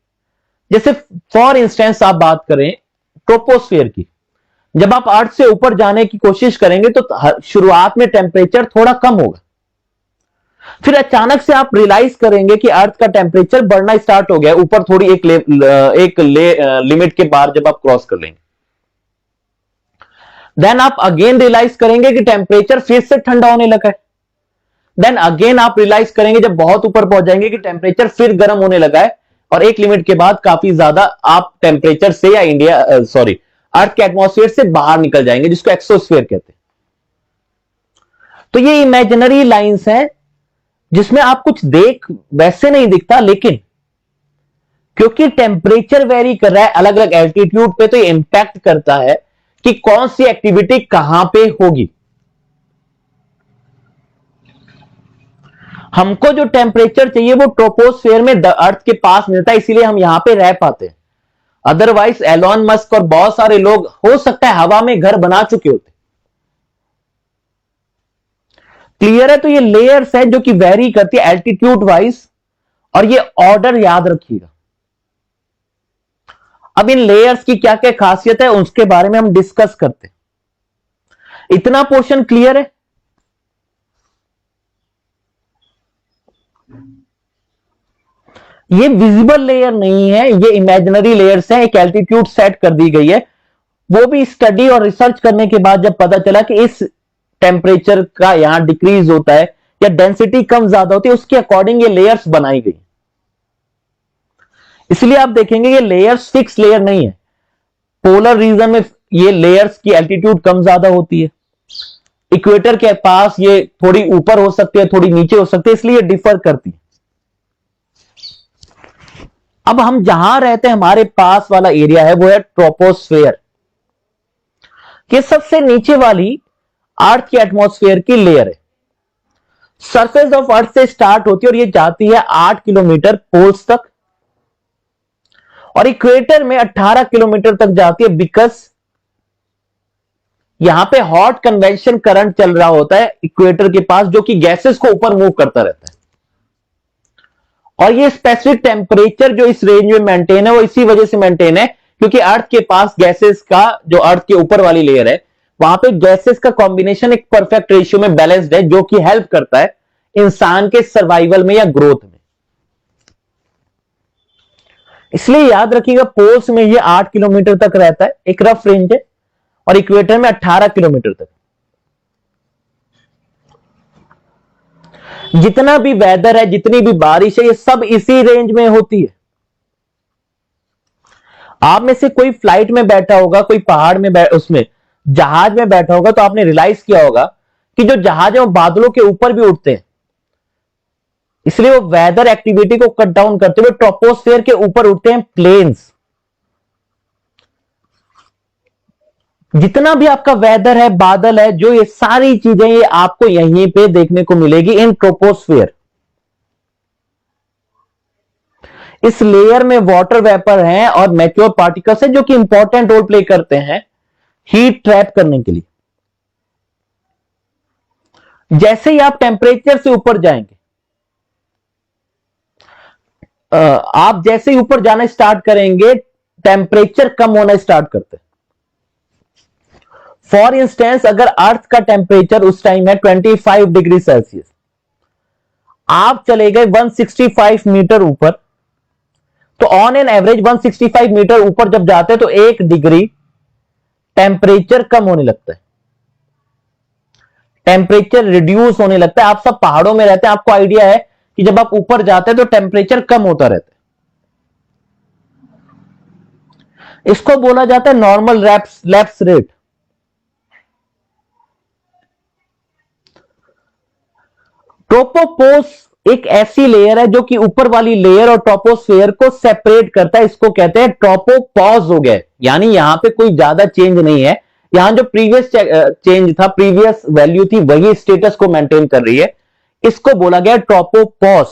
जैसे फॉर इंस्टेंस आप बात करें ट्रोपोस्फेयर की, जब आप अर्थ से ऊपर जाने की कोशिश करेंगे तो शुरुआत में टेम्परेचर थोड़ा कम होगा, फिर अचानक से आप रियलाइज करेंगे कि अर्थ का टेम्परेचर बढ़ना स्टार्ट हो गया ऊपर, थोड़ी एक लिमिट के बाहर जब आप क्रॉस कर लेंगे, देन आप अगेन रियलाइज करेंगे कि टेम्परेचर फिर से ठंडा होने लगा है, देन अगेन आप रियलाइज करेंगे जब बहुत ऊपर पहुंच जाएंगे कि टेम्परेचर फिर गर्म होने लगा है और एक लिमिट के बाद काफी ज्यादा आप टेम्परेचर से या अर्थ के एटमॉस्फेयर से बाहर निकल जाएंगे, जिसको एक्सोस्फेयर कहते हैं। तो ये इमेजिनरी लाइंस हैं जिसमें आप कुछ देख वैसे नहीं दिखता, लेकिन क्योंकि टेम्परेचर वेरी कर रहा है अलग अलग एल्टीट्यूड पे, तो ये इंपैक्ट करता है कि कौन सी एक्टिविटी कहां पे होगी। हमको जो टेम्परेचर चाहिए वो ट्रोपोस्फेयर में अर्थ के पास मिलता है, इसीलिए हम यहां पे रह पाते हैं। अदरवाइज एलॉन मस्क और बहुत सारे लोग हो सकता है हवा में घर बना चुके होते। क्लियर है? तो ये लेयर्स है जो कि वेरी करती है एल्टीट्यूड वाइज, और ये ऑर्डर याद रखिएगा। अब इन लेयर्स की क्या क्या खासियत है उसके बारे में हम डिस्कस करते हैं। इतना पोर्शन क्लियर है? ये विजिबल लेयर नहीं है, ये इमेजिनरी लेयर्स है, एक एल्टीट्यूड सेट कर दी गई है। वो भी स्टडी और रिसर्च करने के बाद जब पता चला कि इस टेम्परेचर का यहां डिक्रीज होता है या डेंसिटी कम ज्यादा होती है, उसके अकॉर्डिंग ये लेयर्स बनाई गई। इसलिए आप देखेंगे ये लेयर्स फिक्स लेयर नहीं है। पोलर रीजन में ये लेयर्स की एल्टीट्यूड कम ज्यादा होती है, इक्वेटर के पास ये थोड़ी ऊपर हो सकती है, थोड़ी नीचे हो सकती है, इसलिए ये डिफर करती है। अब हम जहां रहते हैं हमारे पास वाला एरिया है वो है ट्रोपोस्फेयर। ये सबसे नीचे वाली अर्थ की एटमॉस्फेयर की लेयर है। सरफेस ऑफ अर्थ से स्टार्ट होती है और ये जाती है 8 किलोमीटर पोल्स तक, और इक्वेटर में 18 किलोमीटर तक जाती है, बिकॉज यहां पे हॉट कन्वेक्शन करंट चल रहा होता है इक्वेटर के पास, जो कि गैसेस को ऊपर मूव करता रहता है। और ये स्पेसिफिक टेम्परेचर जो इस रेंज में मेंटेन है वो इसी वजह से मेंटेन है क्योंकि अर्थ के पास गैसेस का, जो अर्थ के ऊपर वाली लेयर है वहां पे गैसेस का कॉम्बिनेशन एक परफेक्ट रेशियो में बैलेंस्ड है, जो कि हेल्प करता है इंसान के सर्वाइवल में या ग्रोथ में। इसलिए याद रखिएगा पोल्स में ये 8 किलोमीटर तक रहता है, एक रफ रेंज है, और इक्वेटर में 18 किलोमीटर तक। जितना भी वेदर है, जितनी भी बारिश है, ये सब इसी रेंज में होती है। आप में से कोई फ्लाइट में बैठा होगा, कोई पहाड़ में उसमें जहाज में बैठा होगा, तो आपने रियलाइज किया होगा कि जो जहाज है वो बादलों के ऊपर भी उड़ते हैं, इसलिए वो वेदर एक्टिविटी को कट डाउन करते हुए ट्रोपोस्फेयर के ऊपर उड़ते हैं प्लेन्स। जितना भी आपका वेदर है, बादल है, जो ये सारी चीजें ये आपको यहीं पे देखने को मिलेगी इन ट्रोपोस्फेयर। इस लेयर में वाटर वेपर हैं और मैच्योर पार्टिकल्स हैं जो कि इंपॉर्टेंट रोल प्ले करते हैं हीट ट्रैप करने के लिए। जैसे ही आप टेम्परेचर से ऊपर जाएंगे, आप जैसे ही ऊपर जाना स्टार्ट करेंगे टेम्परेचर कम होना स्टार्ट करते हैं। फॉर इंस्टेंस अगर अर्थ का टेम्परेचर उस टाइम है 25 डिग्री सेल्सियस, आप चले गए 165 मीटर ऊपर, तो ऑन एन एवरेज 165 मीटर ऊपर जब जाते हैं तो 1 डिग्री टेम्परेचर कम होने लगता है, टेम्परेचर रिड्यूस होने लगता है। आप सब पहाड़ों में रहते हैं, आपको आइडिया है कि जब आप ऊपर जाते हैं तो टेम्परेचर कम होता रहता है। इसको बोला जाता है नॉर्मल लैप्स रेट। ट्रोपोपोस एक ऐसी लेयर है जो कि ऊपर वाली लेयर और ट्रोपोस्फेयर को सेपरेट करता है, इसको कहते हैं ट्रोपोपॉज हो गया, यानी यहां पे कोई ज्यादा चेंज नहीं है, यहां जो प्रीवियस चेंज था, प्रीवियस वैल्यू थी, वही स्टेटस को मेंटेन कर रही है, इसको बोला गया ट्रोपोपॉज।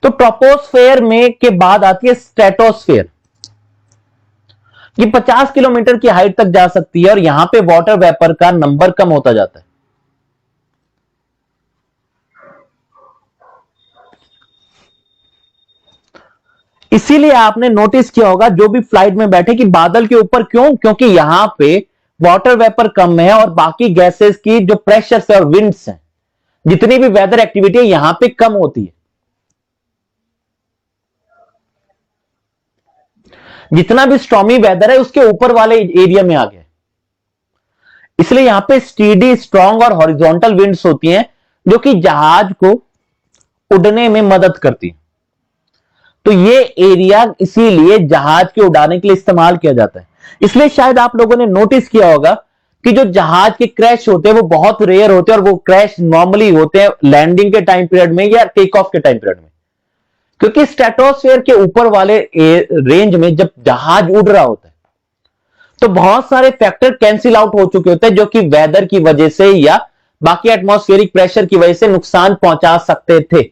तो ट्रोपोस्फेयर में के बाद आती है स्ट्रेटोस्फेयर। ये 50 किलोमीटर की हाइट तक जा सकती है और यहां पे वाटर वेपर का नंबर कम होता जाता है। इसीलिए आपने नोटिस किया होगा जो भी फ्लाइट में बैठे कि बादल के ऊपर क्यों, क्योंकि यहां पे वाटर वेपर कम है और बाकी गैसेस की जो प्रेशर है और विंड्स हैं, जितनी भी वेदर एक्टिविटी है यहां पे कम होती है। जितना भी स्टॉर्मी वेदर है उसके ऊपर वाले एरिया में आ गया, इसलिए यहां पे स्टीडी, स्ट्रांग और हॉरिजॉन्टल विंड्स होती हैं जो कि जहाज को उड़ने में मदद करती है। तो ये एरिया इसीलिए जहाज के उड़ाने के लिए इस्तेमाल किया जाता है। इसलिए शायद आप लोगों ने नोटिस किया होगा कि जो जहाज के क्रैश होते हैं वो बहुत रेयर होते हैं और वो क्रैश नॉर्मली होते हैं लैंडिंग के टाइम पीरियड में या टेक ऑफ के टाइम पीरियड में, क्योंकि स्ट्रेटोस्फेयर के ऊपर वाले रेंज में जब जहाज उड़ रहा होता है तो बहुत सारे फैक्टर कैंसिल आउट हो चुके होते हैं जो कि वेदर की वजह से या बाकी एटमॉस्फेरिक प्रेशर की वजह से नुकसान पहुंचा सकते थे।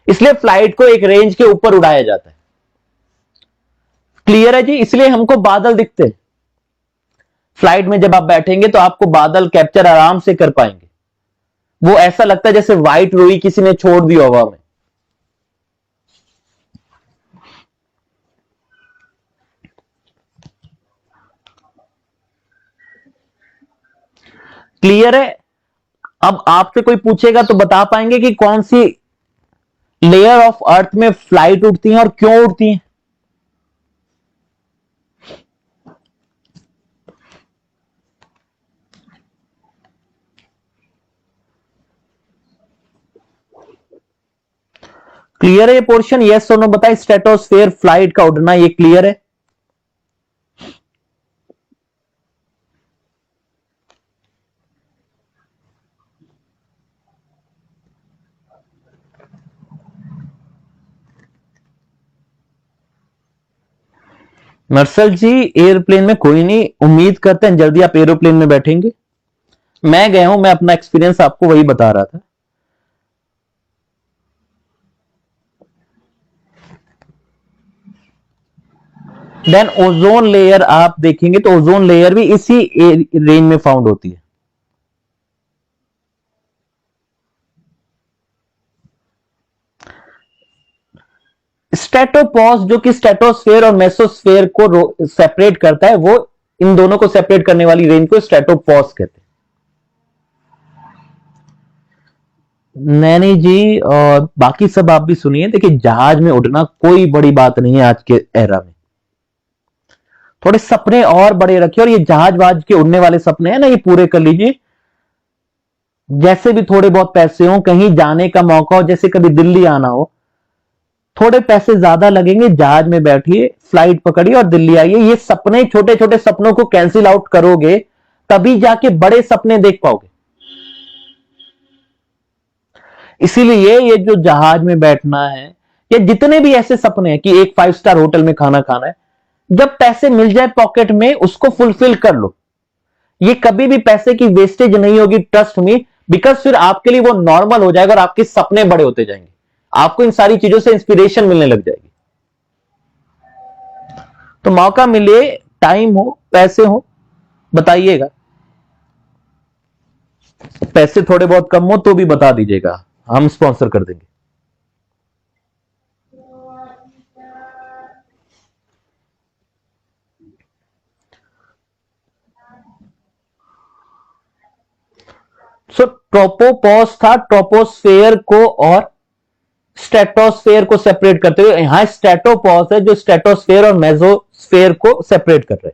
इसलिए फ्लाइट को एक रेंज के ऊपर उड़ाया जाता है। क्लियर है जी? इसलिए हमको बादल दिखते हैं फ्लाइट में, जब आप बैठेंगे तो आपको बादल कैप्चर आराम से कर पाएंगे। वो ऐसा लगता है जैसे व्हाइट रुई किसी ने छोड़ दी हवा में। क्लियर है? अब आपसे कोई पूछेगा तो बता पाएंगे कि कौन सी लेयर ऑफ अर्थ में फ्लाइट उड़ती हैं और क्यों उड़ती हैं? क्लियर है ये पोर्शन? यस और नो बताए। स्ट्रेटोस्फेयर फ्लाइट का उड़ना, ये क्लियर है? मर्सल जी एयरप्लेन में कोई नहीं, उम्मीद करते हैं जल्दी आप एरोप्लेन में बैठेंगे। मैं गया हूं, मैं अपना एक्सपीरियंस आपको वही बता रहा था। देन ओजोन लेयर आप देखेंगे तो ओजोन लेयर भी इसी रेंज में फाउंड होती है। स्ट्रेटोपॉज जो कि स्ट्रेटोस्फेयर और मेसोस्फेयर को सेपरेट करता है, वो इन दोनों को सेपरेट करने वाली रेंज को स्ट्रेटोपॉज कहते हैं। नैनी जी और बाकी सब आप भी सुनिए। देखिए जहाज में उड़ना कोई बड़ी बात नहीं है आज के एरा में। थोड़े सपने और बड़े रखिए, और ये जहाज वाज के उड़ने वाले सपने हैं ना, ये पूरे कर लीजिए। जैसे भी थोड़े बहुत पैसे हो, कहीं जाने का मौका हो, जैसे कभी दिल्ली आना हो, थोड़े पैसे ज्यादा लगेंगे, जहाज में बैठिए, फ्लाइट पकड़िए और दिल्ली आइए। ये सपने, छोटे छोटे सपनों को कैंसिल आउट करोगे तभी जाके बड़े सपने देख पाओगे। इसीलिए ये जो जहाज में बैठना है, या जितने भी ऐसे सपने हैं कि एक 5 स्टार होटल में खाना खाना है, जब पैसे मिल जाए पॉकेट में उसको फुलफिल कर लो। ये कभी भी पैसे की वेस्टेज नहीं होगी, ट्रस्ट मी, बिकॉज फिर आपके लिए वो नॉर्मल हो जाएगा और आपके सपने बड़े होते जाएंगे। आपको इन सारी चीजों से इंस्पिरेशन मिलने लग जाएगी। तो मौका मिले, टाइम हो, पैसे हो, बताइएगा। पैसे थोड़े बहुत कम हो तो भी बता दीजिएगा, हम स्पॉन्सर कर देंगे। सो ट्रोपोपॉज था, ट्रोपोस्फेयर को और स्ट्रेटोस्फेयर को सेपरेट करते हुए। यहां स्ट्रेटोपॉज है जो स्ट्रेटोस्फेयर और मेसोस्फेयर को सेपरेट कर रहे हैं।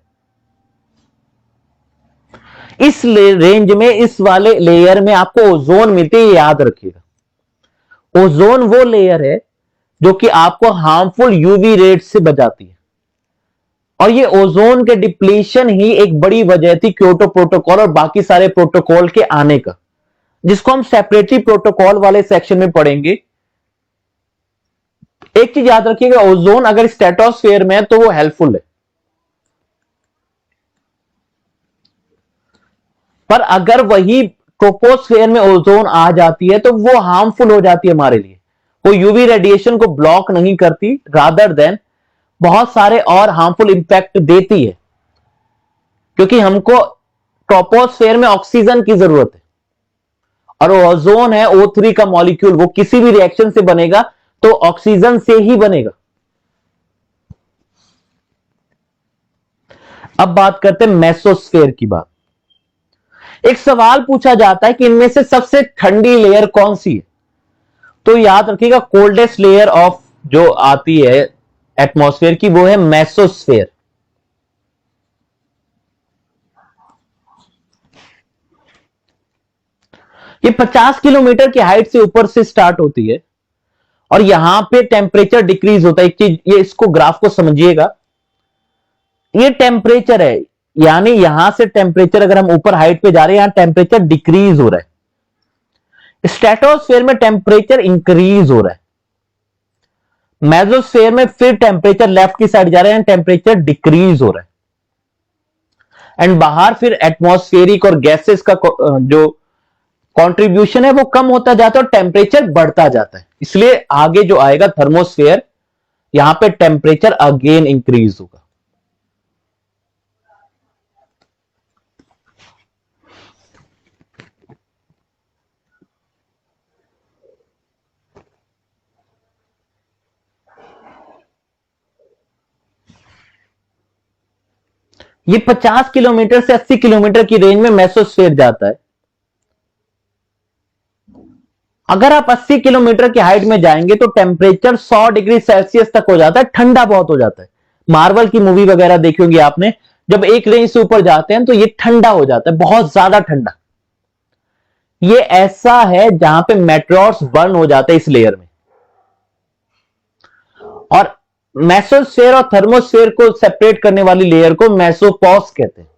इस रेंज में, इस वाले लेयर में आपको ओजोन मिलती है, याद रखिएगा। ओजोन वो लेयर है जो कि आपको हार्मफुल यूवी रेड से बचाती है, और ये ओजोन के डिप्लीशन ही एक बड़ी वजह थी क्योटो प्रोटोकॉल और बाकी सारे प्रोटोकॉल के आने का, जिसको हम सेपरेटली प्रोटोकॉल वाले सेक्शन में पढ़ेंगे। एक चीज याद रखिएगा, ओजोन अगर स्ट्रेटोस्फेयर में है तो वो हेल्पफुल है, पर अगर वही ट्रोपोस्फेयर में ओजोन आ जाती है तो वो हार्मफुल हो जाती है हमारे लिए। वो यूवी रेडिएशन को ब्लॉक नहीं करती, रादर देन बहुत सारे और हार्मफुल इंपैक्ट देती है, क्योंकि हमको ट्रोपोस्फेयर में ऑक्सीजन की जरूरत है, और ओजोन है O3 का मॉलिक्यूल, वो किसी भी रिएक्शन से बनेगा तो ऑक्सीजन से ही बनेगा। अब बात करते हैं मेसोस्फेयर की बात। एक सवाल पूछा जाता है कि इनमें से सबसे ठंडी लेयर कौन सी है, तो याद रखिएगा कोल्डेस्ट लेयर ऑफ जो आती है एटमॉस्फेयर की, वो है मेसोस्फेयर। ये 50 किलोमीटर की हाइट से ऊपर से स्टार्ट होती है, और यहां पे टेम्परेचर डिक्रीज होता है। एक चीज, ये इसको ग्राफ को समझिएगा, ये टेम्परेचर है, यानी यहां से टेम्परेचर, अगर हम ऊपर हाइट पे जा रहे हैं, यहां टेम्परेचर डिक्रीज हो रहा है। स्ट्रेटोस्फेयर में टेम्परेचर इंक्रीज हो रहा है। मेसोस्फेयर में फिर टेम्परेचर लेफ्ट की साइड जा रहे हैं, टेम्परेचर डिक्रीज हो रहा है। एंड बाहर फिर एटमॉस्फेरिक और गैसेस का जो कंट्रीब्यूशन है वो कम होता जाता है और टेम्परेचर बढ़ता जाता है। इसलिए आगे जो आएगा थर्मोस्फेयर, यहां पे टेम्परेचर अगेन इंक्रीज होगा। ये 50 किलोमीटर से 80 किलोमीटर की रेंज में मेसोस्फेयर जाता है। अगर आप 80 किलोमीटर की हाइट में जाएंगे तो टेम्परेचर 100 डिग्री सेल्सियस तक हो जाता है, ठंडा बहुत हो जाता है। मार्वल की मूवी वगैरह देखी होंगी आपने, जब एक रेंज से ऊपर जाते हैं तो ये ठंडा हो जाता है, बहुत ज्यादा ठंडा। ये ऐसा है जहां पे मेट्रोर्स बर्न हो जाते हैं इस लेयर में। और मेसोस्फेयर और थर्मोस्फेयर को सेपरेट करने वाली लेयर को मेसोपॉज कहते हैं।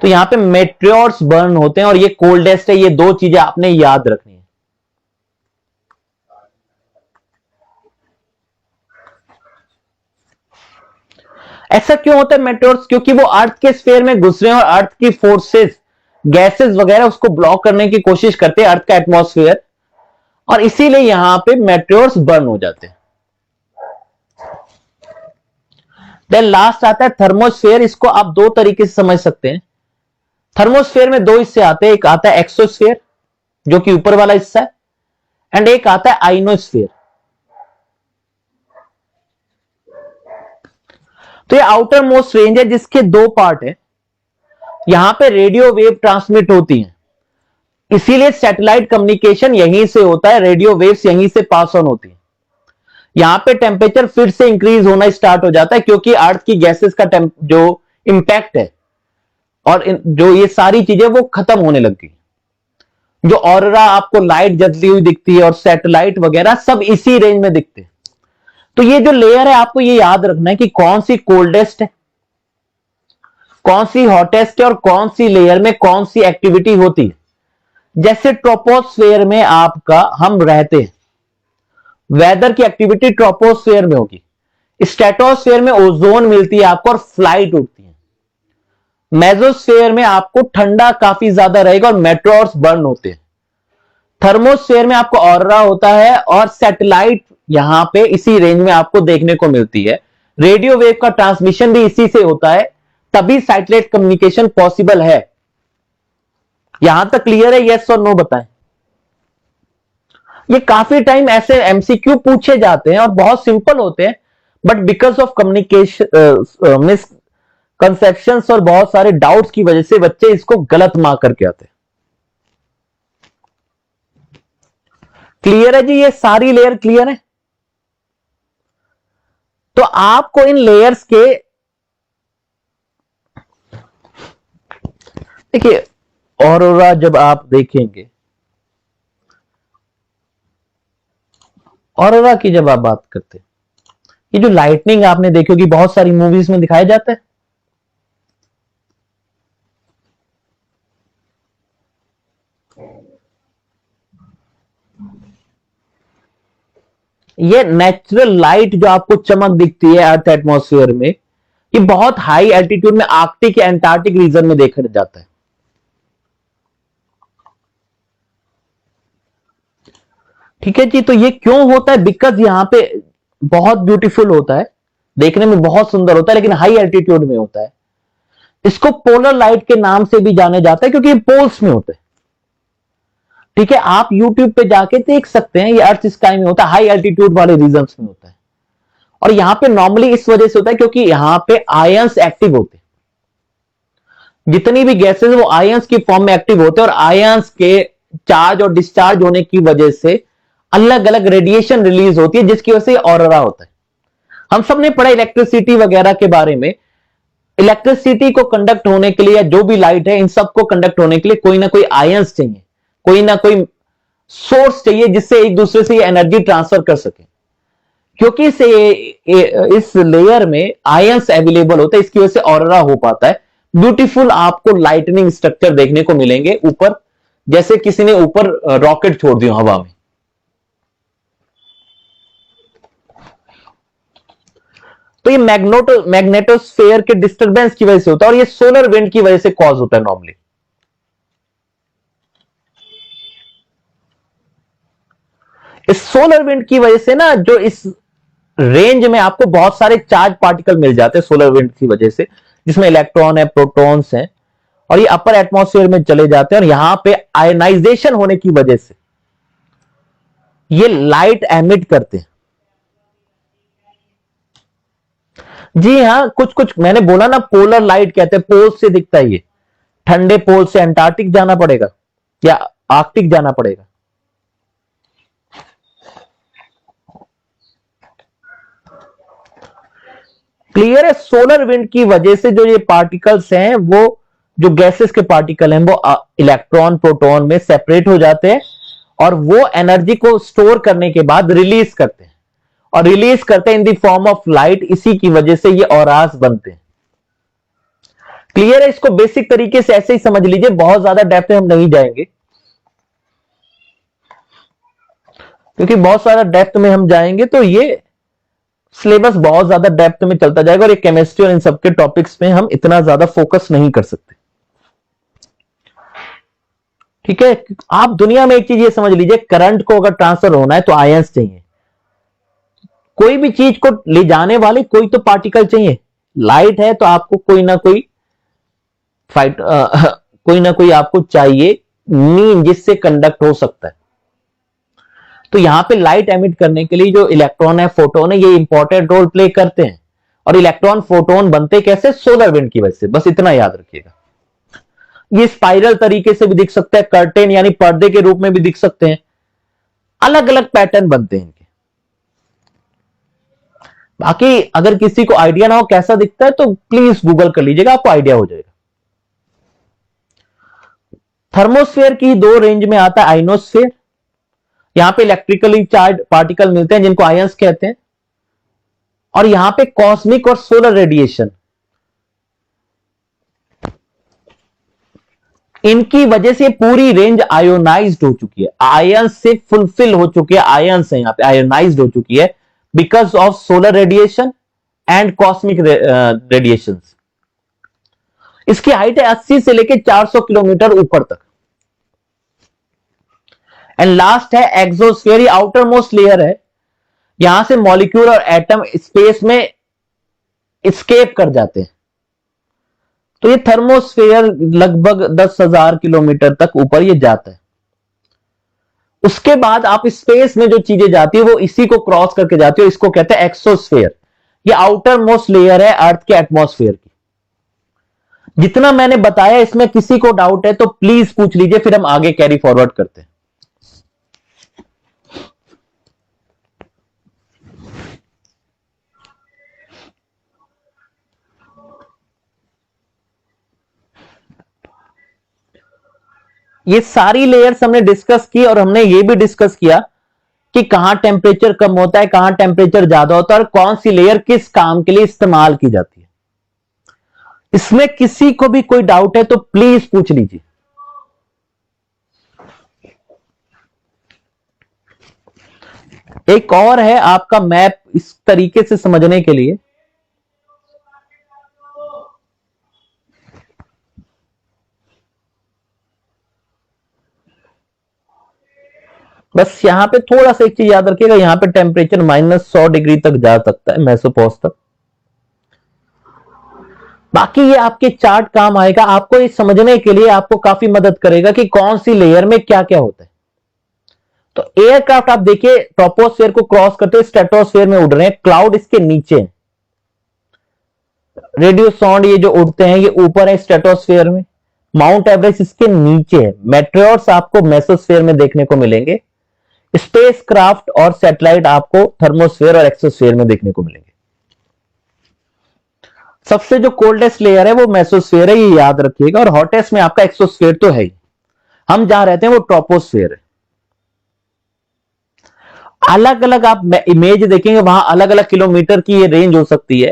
तो यहां पे मेट्योर्स बर्न होते हैं और ये कोल्डेस्ट है। ये दो चीजें आपने याद रखनी है। ऐसा क्यों होता है मेट्योर्स? क्योंकि वो अर्थ के स्फीयर में घुस रहे हैं और अर्थ की फोर्सेस, गैसेस वगैरह उसको ब्लॉक करने की कोशिश करते हैं, अर्थ का एटमॉस्फेयर, और इसीलिए यहां पे मेट्योर्स बर्न हो जाते हैं। देन लास्ट आता है थर्मोस्फेयर। इसको आप दो तरीके से समझ सकते हैं। थर्मोस्फेयर में दो हिस्से आते हैं, एक आता है एक्सोस्फेयर जो कि ऊपर वाला हिस्सा है, एंड एक आता है आइनोस्फेयर। तो ये आउटर मोस्ट रेंज है जिसके दो पार्ट है। यहां पे रेडियो वेव ट्रांसमिट होती हैं, इसीलिए सैटेलाइट कम्युनिकेशन यहीं से होता है, रेडियो वेव्स यहीं से पास ऑन होती है। यहां पे टेम्परेचर फिर से इंक्रीज होना स्टार्ट हो जाता है क्योंकि अर्थ की गैसेस का जो इंपैक्ट है और जो ये सारी चीजें वो खत्म होने लग गई। जो ऑरोरा आपको लाइट जलती हुई दिखती है और सैटेलाइट वगैरह सब इसी रेंज में दिखते हैं। तो ये जो लेयर है आपको ये याद रखना है कि कौन सी कोल्डेस्ट है, कौन सी हॉटेस्ट है और कौन सी लेयर में कौन सी एक्टिविटी होती है। जैसे ट्रोपोस्फेयर में आपका हम रहते हैं, वेदर की एक्टिविटी ट्रोपोस्फेयर में होगी। स्ट्रेटोस्फेयर में ओजोन मिलती है आपको और फ्लाइट उठती है। मेसोस्फेयर में आपको ठंडा काफी ज्यादा रहेगा और मेट्रोर्स बर्न होते हैं। थर्मोस्फेयर में आपको ऑरोरा होता है और सैटेलाइट यहां पे इसी रेंज में आपको देखने को मिलती है। रेडियो वेव का ट्रांसमिशन भी इसी से होता है, तभी सैटेलाइट कम्युनिकेशन पॉसिबल है। यहां तक क्लियर है? यस और नो बताएं। ये काफी टाइम ऐसे एमसीक्यू पूछे जाते हैं और बहुत सिंपल होते हैं, but because of communication misconceptions और बहुत सारे डाउट्स की वजह से बच्चे इसको गलत मार्क करके आते हैं। क्लियर है जी? ये सारी लेयर क्लियर है? तो आपको इन लेयर्स के, देखिए ऑरोरा जब आप देखेंगे, ऑरोरा की जब आप बात करते हैं, ये जो लाइटनिंग आपने देखी होगी बहुत सारी मूवीज में दिखाया जाता है। ये नेचुरल लाइट जो आपको चमक दिखती है अर्थ एटमॉस्फेयर में, ये बहुत हाई एल्टीट्यूड में आर्कटिक या एंटार्क्टिक रीजन में देखा जाता है। ठीक है जी। तो ये क्यों होता है? बिकॉज यहां पे बहुत ब्यूटीफुल होता है, देखने में बहुत सुंदर होता है, लेकिन हाई एल्टीट्यूड में होता है। इसको पोलर लाइट के नाम से भी जाने जाता है क्योंकि ये पोल्स में होते हैं। ठीक है, आप यूट्यूब पे जाके देख सकते हैं, ये अर्थ स्काई में होता है, हाई एल्टीट्यूड वाले रीजन्स में होता है। और यहां पे नॉर्मली इस वजह से होता है क्योंकि यहां पे आयंस एक्टिव होते हैं। जितनी भी गैसेस वो आयंस की फॉर्म में एक्टिव होते हैं और आयंस के चार्ज और डिस्चार्ज होने की वजह से अलग अलग रेडिएशन रिलीज होती है, जिसकी वजह से ऑरोरा होता है। हम सब ने पढ़ा इलेक्ट्रिसिटी वगैरह के बारे में। इलेक्ट्रिसिटी को कंडक्ट होने के लिए या जो भी लाइट है इन सबको कंडक्ट होने के लिए कोई ना कोई आयंस चाहिए, कोई ना कोई सोर्स चाहिए जिससे एक दूसरे से ये एनर्जी ट्रांसफर कर सके। क्योंकि इस लेयर में आयंस अवेलेबल होता है, इसकी वजह से ऑरोरा हो पाता है। ब्यूटीफुल आपको लाइटनिंग स्ट्रक्चर देखने को मिलेंगे ऊपर, जैसे किसी ने ऊपर रॉकेट छोड़ दिया हवा में। तो ये मैग्नेटोस्फेयर के डिस्टर्बेंस की वजह से होता है और ये सोलर विंड की वजह से कॉज होता है नॉर्मली। इस सोलर विंड की वजह से ना, जो इस रेंज में आपको बहुत सारे चार्ज पार्टिकल मिल जाते हैं सोलर विंड की वजह से, जिसमें इलेक्ट्रॉन है, प्रोटॉन्स हैं, और ये अपर एटमॉस्फेयर में चले जाते हैं और यहां पे आयनाइजेशन होने की वजह से ये लाइट एमिट करते हैं। जी हां, कुछ कुछ मैंने बोला ना, पोलर लाइट कहते हैं, पोल से दिखता है ये। ठंडे पोल से अंटार्कटिक जाना पड़ेगा या आर्कटिक जाना पड़ेगा। क्लियर है? सोलर विंड की वजह से जो ये पार्टिकल्स हैं, वो जो गैसेस के पार्टिकल हैं, वो इलेक्ट्रॉन प्रोटॉन में सेपरेट हो जाते हैं और वो एनर्जी को स्टोर करने के बाद रिलीज करते हैं और रिलीज करते हैं in the form of light. इसी की वजह से ये ऑरास बनते हैं। क्लियर है? इसको बेसिक तरीके से ऐसे ही समझ लीजिए, बहुत ज्यादा डेप्थ में हम नहीं जाएंगे, क्योंकि बहुत सारा डेप्थ में हम जाएंगे तो ये सिलेबस बहुत ज्यादा डेप्थ में चलता जाएगा, और ये केमिस्ट्री और इन सबके टॉपिक्स में हम इतना ज्यादा फोकस नहीं कर सकते। ठीक है? आप दुनिया में एक चीज ये समझ लीजिए, करंट को अगर ट्रांसफर होना है तो आयंस चाहिए। कोई भी चीज को ले जाने वाले कोई तो पार्टिकल चाहिए। लाइट है तो आपको कोई ना कोई कोई ना कोई आपको चाहिए मीन जिससे कंडक्ट हो सकता है। तो यहां पे लाइट एमिट करने के लिए जो इलेक्ट्रॉन है, फोटोन है, ये इंपॉर्टेंट रोल प्ले करते हैं। और इलेक्ट्रॉन फोटोन बनते कैसे? सोलर विंड की वजह से। बस इतना याद रखिएगा। ये स्पाइरल तरीके से भी दिख सकता है, कर्टेन यानी पर्दे के रूप में भी दिख सकते हैं, अलग अलग पैटर्न बनते हैं इनके। बाकी अगर किसी को आइडिया ना हो कैसा दिखता है तो प्लीज गूगल कर लीजिएगा, आपको आइडिया हो जाएगा। थर्मोस्फेयर की दो रेंज में आता है। आइनोस्फेयर, यहां पे इलेक्ट्रिकली चार्ज पार्टिकल मिलते हैं जिनको आयंस कहते हैं। और यहां पे कॉस्मिक और सोलर रेडिएशन, इनकी वजह से पूरी रेंज आयोनाइज्ड हो चुकी है, आयंस से फुलफिल हो चुकी है। आयंस है यहां पे आयोनाइज्ड हो चुकी है because of solar radiation and cosmic radiation. इसकी हाइट है 80 से लेकर 400 किलोमीटर ऊपर तक। एंड लास्ट है एक्सोस्फीयर, ये आउटर मोस्ट लेयर है। यहां से मॉलिक्यूल और एटम स्पेस में एस्केप कर जाते हैं। तो ये थर्मोस्फेयर लगभग 10,000 किलोमीटर तक ऊपर ये जाता है। उसके बाद आप स्पेस में जो चीजें जाती है वो इसी को क्रॉस करके जाती है, इसको कहते हैं एक्सोस्फेयर। ये आउटर मोस्ट लेयर है अर्थ के एटमॉस्फेयर की। जितना मैंने बताया इसमें किसी को डाउट है तो प्लीज पूछ लीजिए, फिर हम आगे कैरी फॉरवर्ड करते हैं। ये सारी लेयर्स हमने डिस्कस की, और हमने ये भी डिस्कस किया कि कहां टेम्परेचर कम होता है, कहां टेम्परेचर ज्यादा होता है, और कौन सी लेयर किस काम के लिए इस्तेमाल की जाती है। इसमें किसी को भी कोई डाउट है तो प्लीज पूछ लीजिए। एक और है आपका मैप इस तरीके से समझने के लिए। बस यहां पे थोड़ा सा एक चीज याद रखिएगा, यहां पे टेम्परेचर -100 डिग्री तक जा सकता है, मेसोपॉज तक। बाकी ये आपके चार्ट काम आएगा, आपको ये समझने के लिए आपको काफी मदद करेगा कि कौन सी लेयर में क्या क्या होता है। तो एयरक्राफ्ट आप देखिए ट्रोपोस्फेयर को क्रॉस करते हुए स्ट्रेटोस्फेयर में उड़ रहे हैं, क्लाउड इसके नीचे है। रेडियो साउंड ये जो उड़ते हैं ये ऊपर है स्ट्रेटोस्फेयर में। माउंट एवरेस्ट इसके नीचे है। मेट्रोर्स आपको मेसोस्फेयर में देखने को मिलेंगे। स्पेस क्राफ्ट और सैटेलाइट आपको थर्मोस्फेयर और एक्सोस्फेयर में देखने को मिलेंगे। सबसे जो कोल्डेस्ट लेयर है वो मेसोस्फेयर है, ये याद रखिएगा। और हॉटेस्ट में आपका एक्सोस्फेयर तो है ही। हम जहां रहते हैं वो ट्रोपोस्फेयर है। अलग अलग आप इमेज देखेंगे वहां अलग अलग किलोमीटर की ये रेंज हो सकती है।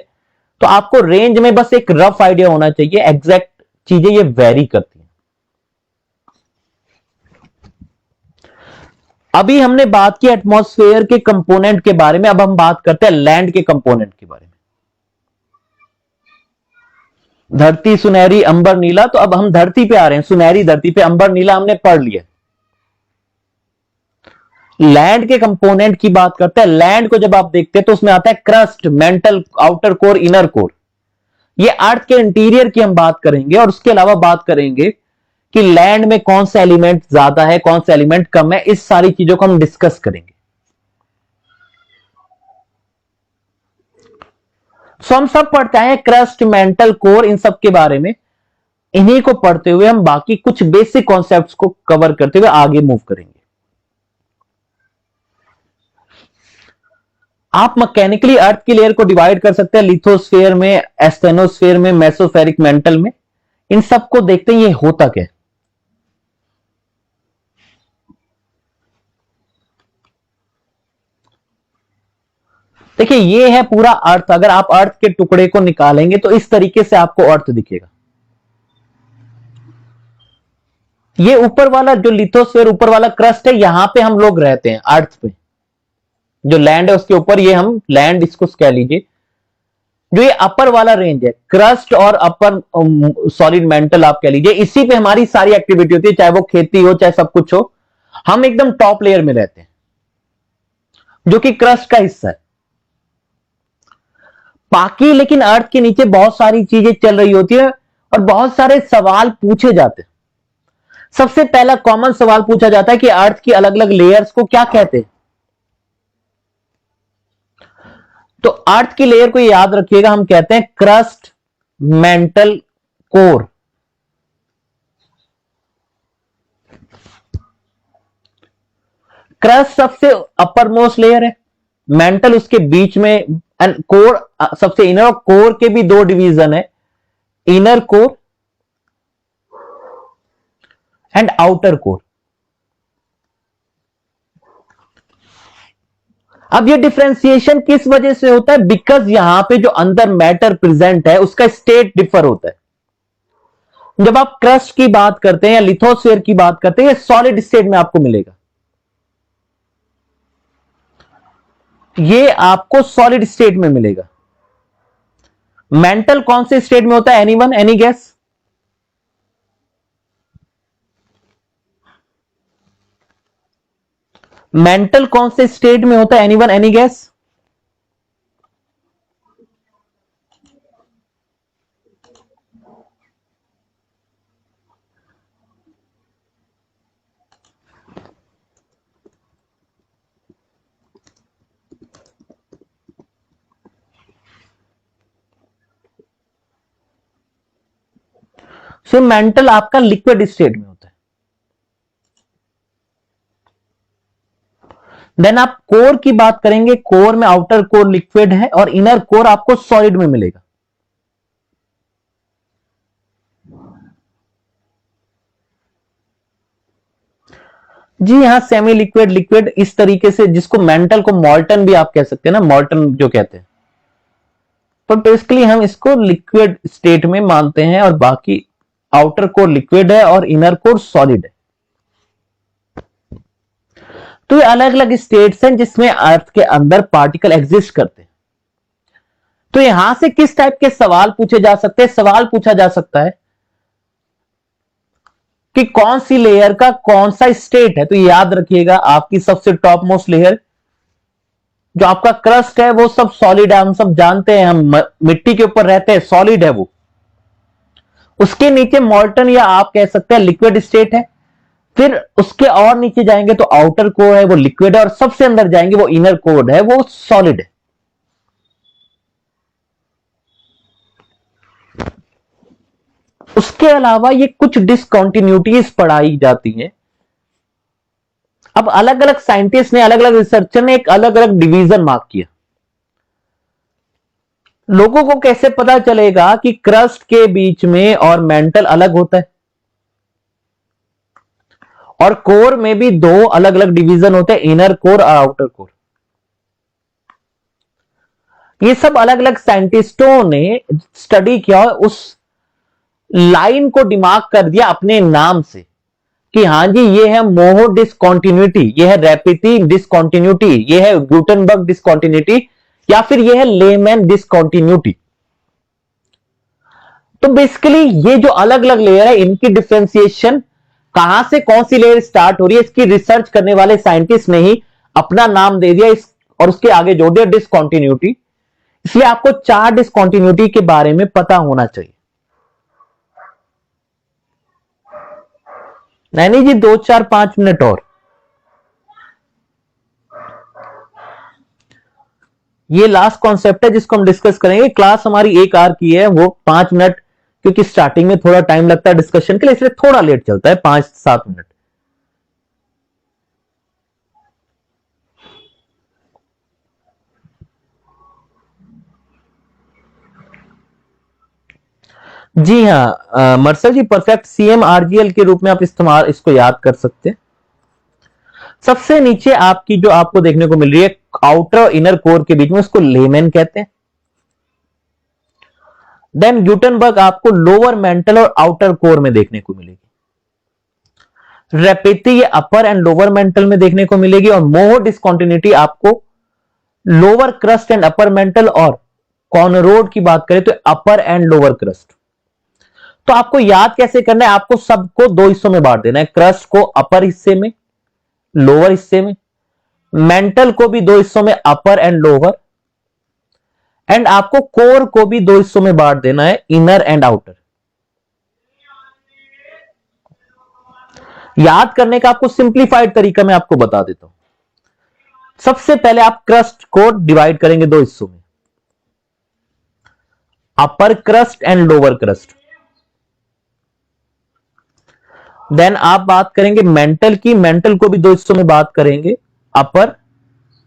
तो आपको रेंज में बस एक रफ आइडिया होना चाहिए, एग्जैक्ट चीजें ये वेरी करती हैं। अभी हमने बात की एटमॉस्फेयर के कंपोनेंट के बारे में, अब हम बात करते हैं लैंड के कंपोनेंट के बारे में। धरती सुनहरी अंबर नीला, तो अब हम धरती पे आ रहे हैं। सुनहरी धरती पे, अंबर नीला हमने पढ़ लिया। लैंड के कंपोनेंट की बात करते हैं। लैंड को जब आप देखते हैं तो उसमें आता है crust, mental, outer core, inner core. ये अर्थ के इंटीरियर की हम बात करेंगे, और उसके अलावा बात करेंगे कि लैंड में कौन सा एलिमेंट ज्यादा है, कौन सा एलिमेंट कम है। इस सारी चीजों को हम डिस्कस करेंगे। सो हम सब पढ़ते हैं क्रस्ट, मेंटल, कोर, इन सब के बारे में। इन्हीं को पढ़ते हुए हम बाकी कुछ बेसिक कॉन्सेप्ट्स को कवर करते हुए आगे मूव करेंगे। आप मैकेनिकली अर्थ की लेयर को डिवाइड कर सकते हैं लिथोस्फेयर में, एस्थेनोस्फेयर में, मेसोफेरिक मेंटल में। इन सबको देखते हैं ये होता क्या है। देखिए ये है पूरा अर्थ, अगर आप अर्थ के टुकड़े को निकालेंगे तो इस तरीके से आपको अर्थ दिखेगा। ये ऊपर वाला जो लिथोस्फीयर ऊपर वाला क्रस्ट है, यहां पे हम लोग रहते हैं अर्थ पे, जो लैंड है उसके ऊपर, ये हम लैंड इसको कह लीजिए। जो ये अपर वाला रेंज है क्रस्ट और अपर सॉलिड मेंटल आप कह लीजिए, इसी पे हमारी सारी एक्टिविटी होती है, चाहे वो खेती हो चाहे सब कुछ हो। हम एकदम टॉप लेयर में रहते हैं जो कि क्रस्ट का हिस्सा है। बाकी लेकिन अर्थ के नीचे बहुत सारी चीजें चल रही होती है और बहुत सारे सवाल पूछे जाते हैं। सबसे पहला कॉमन सवाल पूछा जाता है कि अर्थ की अलग अलग लेयर्स को क्या कहते हैं। तो अर्थ की लेयर को याद रखिएगा, हम कहते हैं क्रस्ट, मेंटल, कोर। क्रस्ट सबसे अपर मोस्ट लेयर है, मेंटल उसके बीच में, एंड कोर सबसे इनर। कोर के भी दो डिवीजन है, inner core and outer core. अब ये डिफरेंशिएशन किस वजह से होता है? बिकॉज यहां पे जो अंदर मैटर प्रेजेंट है उसका स्टेट डिफर होता है। जब आप क्रस्ट की बात करते हैं या लिथोस्फीयर की बात करते हैं, ये सॉलिड स्टेट में आपको मिलेगा, ये आपको सॉलिड स्टेट में मिलेगा। मेंटल कौन से स्टेट में होता है? Anyone, any guess? मेंटल कौन से स्टेट में होता है? Anyone, any guess? So mantle आपका लिक्विड स्टेट में होता है। देन आप कोर की बात करेंगे, कोर में आउटर कोर लिक्विड है और इनर कोर आपको सॉलिड में मिलेगा। जी हाँ, सेमी लिक्विड, लिक्विड इस तरीके से, जिसको मेंटल को मॉल्टन भी आप कह सकते हैं ना, मॉल्टन जो कहते हैं। तो बेसिकली हम इसको लिक्विड स्टेट में मानते हैं और बाकी आउटर कोर लिक्विड है और इनर कोर सॉलिड है। तो ये अलग अलग स्टेट्स हैं जिसमें अर्थ के अंदर पार्टिकल एग्जिस्ट करते हैं। तो यहां से किस टाइप के सवाल पूछे जा सकते हैं? सवाल पूछा जा सकता है कि कौन सी लेयर का कौन सा स्टेट है। तो याद रखिएगा, आपकी सबसे टॉप मोस्ट लेयर जो आपका क्रस्ट है वो सब सॉलिड है, हम सब जानते हैं, हम मिट्टी के ऊपर रहते हैं, सॉलिड है वो। उसके नीचे मॉल्टन या आप कह सकते हैं लिक्विड स्टेट है। फिर उसके और नीचे जाएंगे तो आउटर कोर है, वो लिक्विड है, और सबसे अंदर जाएंगे वो इनर कोर है, वो सॉलिड है। उसके अलावा ये कुछ डिसकंटिन्यूटीज पढ़ाई जाती हैं। अब अलग अलग साइंटिस्ट ने, अलग अलग रिसर्चर ने एक अलग अलग डिवीजन मार्क किया। लोगों को कैसे पता चलेगा कि क्रस्ट के बीच में और मेंटल अलग होता है, और कोर में भी दो अलग अलग डिवीजन होते हैं, इनर कोर और आउटर कोर। ये सब अलग अलग साइंटिस्टों ने स्टडी किया और उस लाइन को दिमाग कर दिया अपने नाम से कि हां जी, ये है मोहो डिसकंटिन्यूटी, ये है रैपिटी डिसकंटिन्यूटी, ये है गुटेनबर्ग डिसकंटिन्यूटी, या फिर ये है लेमैन डिसकंटिन्यूटी। तो बेसिकली ये जो अलग अलग लेयर है, इनकी डिफरेंशिएशन कहां से कौन सी लेयर स्टार्ट हो रही है, इसकी रिसर्च करने वाले साइंटिस्ट ने ही अपना नाम दे दिया और उसके आगे जोड़ दिया डिसकंटिन्यूटी। इसलिए आपको चार डिसकंटिन्यूटी के बारे में पता होना चाहिए। नहीं जी, 2 4 5 मिनट और। ये लास्ट कॉन्सेप्ट है जिसको हम डिस्कस करेंगे। क्लास हमारी 1 आवर की है, वो 5 मिनट, क्योंकि स्टार्टिंग में थोड़ा टाइम लगता है डिस्कशन के लिए, इसलिए थोड़ा लेट चलता है, 5 7 मिनट। जी हाँ मर्सल जी, परफेक्ट CM RGL के रूप में आप इस्तेमाल इसको याद कर सकते हैं। सबसे नीचे आपकी जो आपको देखने को मिल रही है आउटर और इनर कोर के बीच में, उसको लेमेन कहते हैं। देन ग्यूटेनबर्ग आपको लोअर मेंटल और आउटर कोर में देखने को मिलेगी। रेपेती ये अपर एंड लोअर मेंटल में देखने को मिलेगी, और मोहो डिस्कंटिन्यूटी आपको lower crust and upper mantle, और कॉर्नरोड की बात करें तो अपर एंड लोअर क्रस्ट। तो आपको याद कैसे करना है, आपको सबको दो हिस्सों में बांट देना है, क्रस्ट को अपर हिस्से में, लोअर हिस्से में, मेंटल को भी दो हिस्सों में, अपर एंड लोअर, एंड आपको कोर को भी दो हिस्सों में बांट देना है, इनर एंड आउटर। याद करने का आपको सिंप्लीफाइड तरीका मैं आपको बता देता हूं। सबसे पहले आप क्रस्ट को डिवाइड करेंगे दो हिस्सों में, upper crust and lower crust. Then आप बात करेंगे मेंटल की, मेंटल को भी दो हिस्सों में बात करेंगे, अपर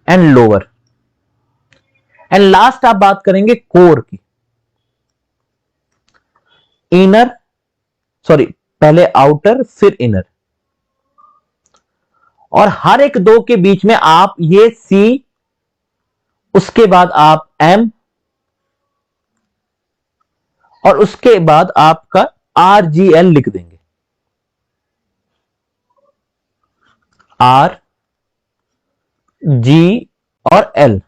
एंड लोअर। एंड लास्ट आप बात करेंगे कोर की, इनर, सॉरी पहले आउटर फिर इनर, और हर एक दो के बीच में आप ये सी, उसके बाद आप एम, और उसके बाद आपका आर जी एल लिख देंगे, आर जी और एल।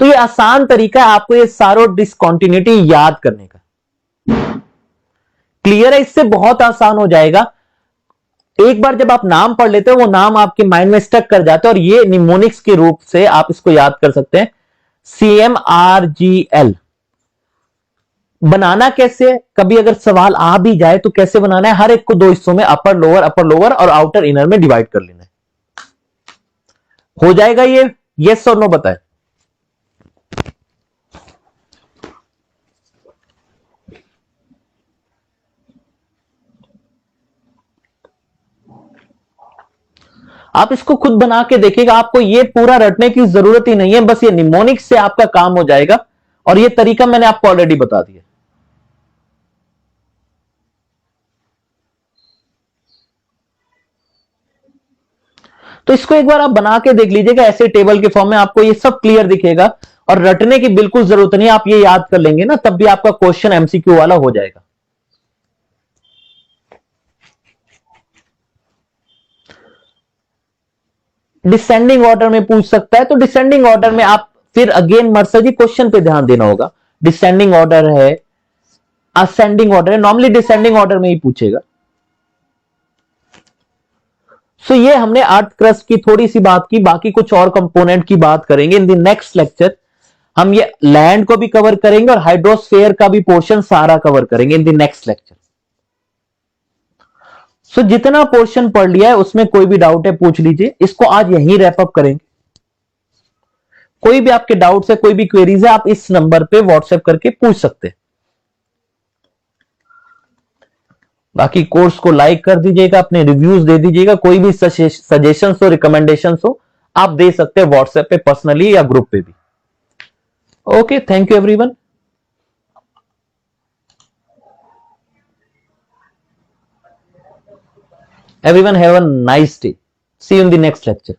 तो ये आसान तरीका है आपको ये सारों डिसकंटिन्यूटी याद करने का। क्लियर है? इससे बहुत आसान हो जाएगा। एक बार जब आप नाम पढ़ लेते हो, वो नाम आपके माइंड में स्टक कर जाते हैं, और ये निमोनिक्स के रूप से आप इसको याद कर सकते हैं, CMRGL। बनाना कैसे है, कभी अगर सवाल आ भी जाए तो कैसे बनाना है, हर एक को दो हिस्सों में, अपर लोअर और आउटर इनर में डिवाइड कर लेना है। हो जाएगा ये? यस और नो बताएं। आप इसको खुद बना के देखिएगा, आपको ये पूरा रटने की जरूरत ही नहीं है, बस ये निमोनिक्स से आपका काम हो जाएगा, और ये तरीका मैंने आपको ऑलरेडी बता दिया। तो इसको एक बार आप बना के देख लीजिएगा, ऐसे टेबल के फॉर्म में आपको ये सब क्लियर दिखेगा, और रटने की बिल्कुल जरूरत नहीं, आप ये याद कर लेंगे ना, तब भी आपका क्वेश्चन एमसीक्यू वाला हो जाएगा। डिसेंडिंग ऑर्डर में पूछ सकता है, तो डिसेंडिंग ऑर्डर में आप फिर अगेन मर्सर जी क्वेश्चन पे ध्यान देना होगा। डिसेंडिंग ऑर्डर है, असेंडिंग ऑर्डर है, नॉर्मली डिसेंडिंग ऑर्डर में ही पूछेगा। सो ये हमने अर्थ क्रस्ट की थोड़ी सी बात की, बाकी कुछ और कंपोनेंट की बात करेंगे इन द नेक्स्ट लेक्चर। हम ये लैंड को भी कवर करेंगे, और हाइड्रोस्फेयर का भी पोर्शन सारा कवर करेंगे इन द नेक्स्ट लेक्चर। सो जितना पोर्शन पढ़ लिया है उसमें कोई भी डाउट है पूछ लीजिए, इसको आज यहीं रैप अप करेंगे। कोई भी आपके डाउट्स है, कोई भी क्वेरीज है, आप इस नंबर पे व्हाट्सएप करके पूछ सकते हैं। बाकी कोर्स को लाइक कर दीजिएगा, अपने रिव्यूज दे दीजिएगा, कोई भी सजेशंस हो, रिकमेंडेशंस हो, आप दे सकते हैं व्हाट्सएप पे पर्सनली या ग्रुप पे भी। Okay, thank you everyone. Everyone have a nice day. See you in the next lecture.